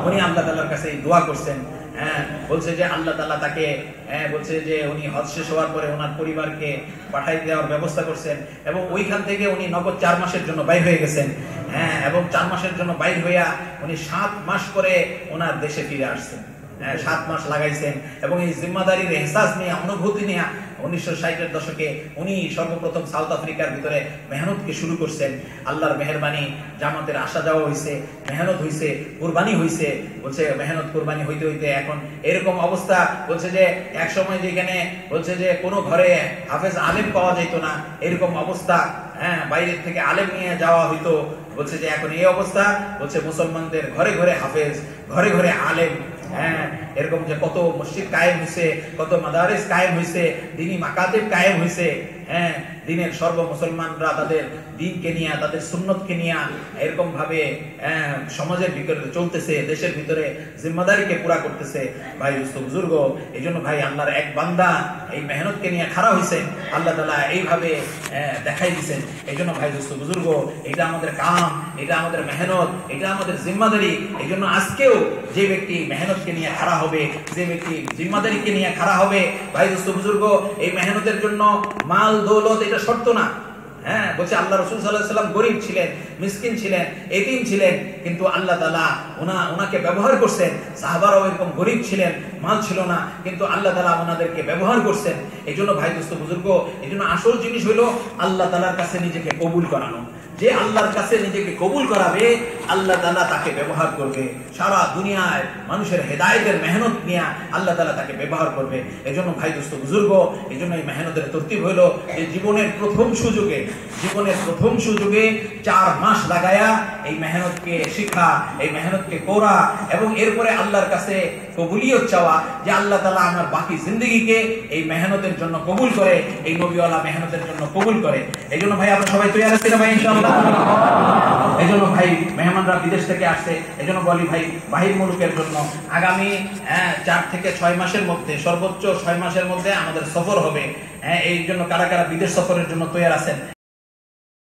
উনি আল্লাহ তাআলার কাছে এই দোয়া করছেন। বলছে যে আল্লাহ তাআলা তাকে বলছে যে উনি হজ শেষ হওয়ার পরে ওনার পরিবারকে পাঠাই দেওয়ার ব্যবস্থা করছেন, এবং ওইখান থেকে উনি নগদ 4 মাসের জন্য বাইর হয়ে গেছেন। এবং 4 মাসের জন্য বাইর হইয়া উনি 7 মাস করে ওনার দেশে ফিরে আসছেন। 7 মাস লাগাইছেন, এবং এই জিম্মাদারির এহসাস নিয়ে, অনুভূতি নিয়ে 1960-এর দশকে উনি সর্বপ্রথম সাউথ আফ্রিকার ভিতরে মেহনতকে শুরু করছেন। আল্লাহর মেহেরবানি, জামাতের আসা যাওয়া হয়েছে, মেহনত হয়েছে, কুরবানি হয়েছে। বলছে মেহনত কুরবানি হইতে হইতে এখন এরকম অবস্থা, বলছে যে এক সময় যেখানে বলছে যে কোনো ঘরে হাফেজ আলেম পাওয়া যেত না, এরকম অবস্থা, বাইরের থেকে আলেম নিয়ে যাওয়া হইতো। বলছে যে এখন এই অবস্থা, বলছে মুসলমানদের ঘরে ঘরে হাফেজ, ঘরে ঘরে আলেম। এরকম যে কত মসজিদ কায়েম হয়েছে, কত মাদারিস কায়েম হয়েছে, দ্বীনি মাকাতিব কায়েম হয়েছে। দিনের সর্ব মুসলমানরা তাদের দ্বীনকে নিয়ে, তাদের সুন্নতকে নিয়ে এরকম ভাবে সমাজের ভিতরে চলতেছে, দেশের ভিতরে জিম্মাদারিকে পুরা করতেছে। ভাই দোস্ত বুজুর্গ, এই জন্য ভাই আল্লাহর এক বান্দা এই মেহনতকে নিয়ে খাড়া হয়েছে, আল্লাহ তাআলা এইভাবে দেখাই দিচ্ছেন। এই জন্য ভাই দোস্ত বুজুর্গ, এটা আমাদের কাম, এটা আমাদের মেহনত, এটা আমাদের জিম্মাদারি। এই জন্য আজকেও যে ব্যক্তি মেহনতকে নিয়ে খাড়া হবে, যে ব্যক্তি জিম্মাদারিকে নিয়ে খাড়া হবে, ভাই দোস্ত বুজুর্গ, এই মেহনতের জন্য মাল দৌলত এটা শর্ত না। বলছে আল্লাহ রাসূল সাল্লাল্লাহু আলাইহি ওয়াসাল্লাম গরীব ছিলেন, মিসকিন ছিলেন, এতিম ছিলেন, কিন্তু আল্লাহ তাআলা ওনাকে ব্যবহার করছেন। সাহাবারাও এরকম গরীব ছিলেন, মাল ছিল না, কিন্তু আল্লাহ তাআলা ওনাদেরকে ব্যবহার করছেন। এই জন্য ভাই দোস্ত বুজুর্গ, এই জন্য আসল জিনিস হলো আল্লাহ তাআলার কাছে নিজেকে কবুল করানো। যে আল্লাহর কাছে নিজেকে কবুল করাবে, আল্লাহ তাআলা তাকে ব্যবহার করবে। সারা দুনিয়ায় মানুষের হেদায়েতের মেহনত নিয়ে আল্লাহ তাআলা তাকে ব্যবহার করবে। এই জন্য ভাই দোস্ত বুজুর্গ, এই জন্য এই মেহনতের তরতিব হলো যে জীবনের প্রথম সুযোগে 4 মাস লাগায়া এই মেহনতকে শিখা, এই মেহনতকে করা, এবং এরপরে আল্লাহর কাছে কবুলিয়ত চাওয়া যে আল্লাহ তাআলা আমার বাকি জিন্দেগিকে এই মেহনতের জন্য কবুল করে, এই নবীওয়ালা মেহনতের জন্য কবুল করে। এই জন্য ভাই আমরা সবাই তৈরি আছি না ভাই ইনশাআল্লাহ? এই জন্য ভাই মেহমানরা বিদেশ থেকে আসছে, এই জন্য বলি ভাই বাহির মুলুকের জন্য আগামী 4 থেকে 6 মাসের মধ্যে, সর্বোচ্চ 6 মাসের মধ্যে আমাদের সফর হবে। এই জন্য কারা কারা বিদেশ সফরের জন্য তৈরি আছেন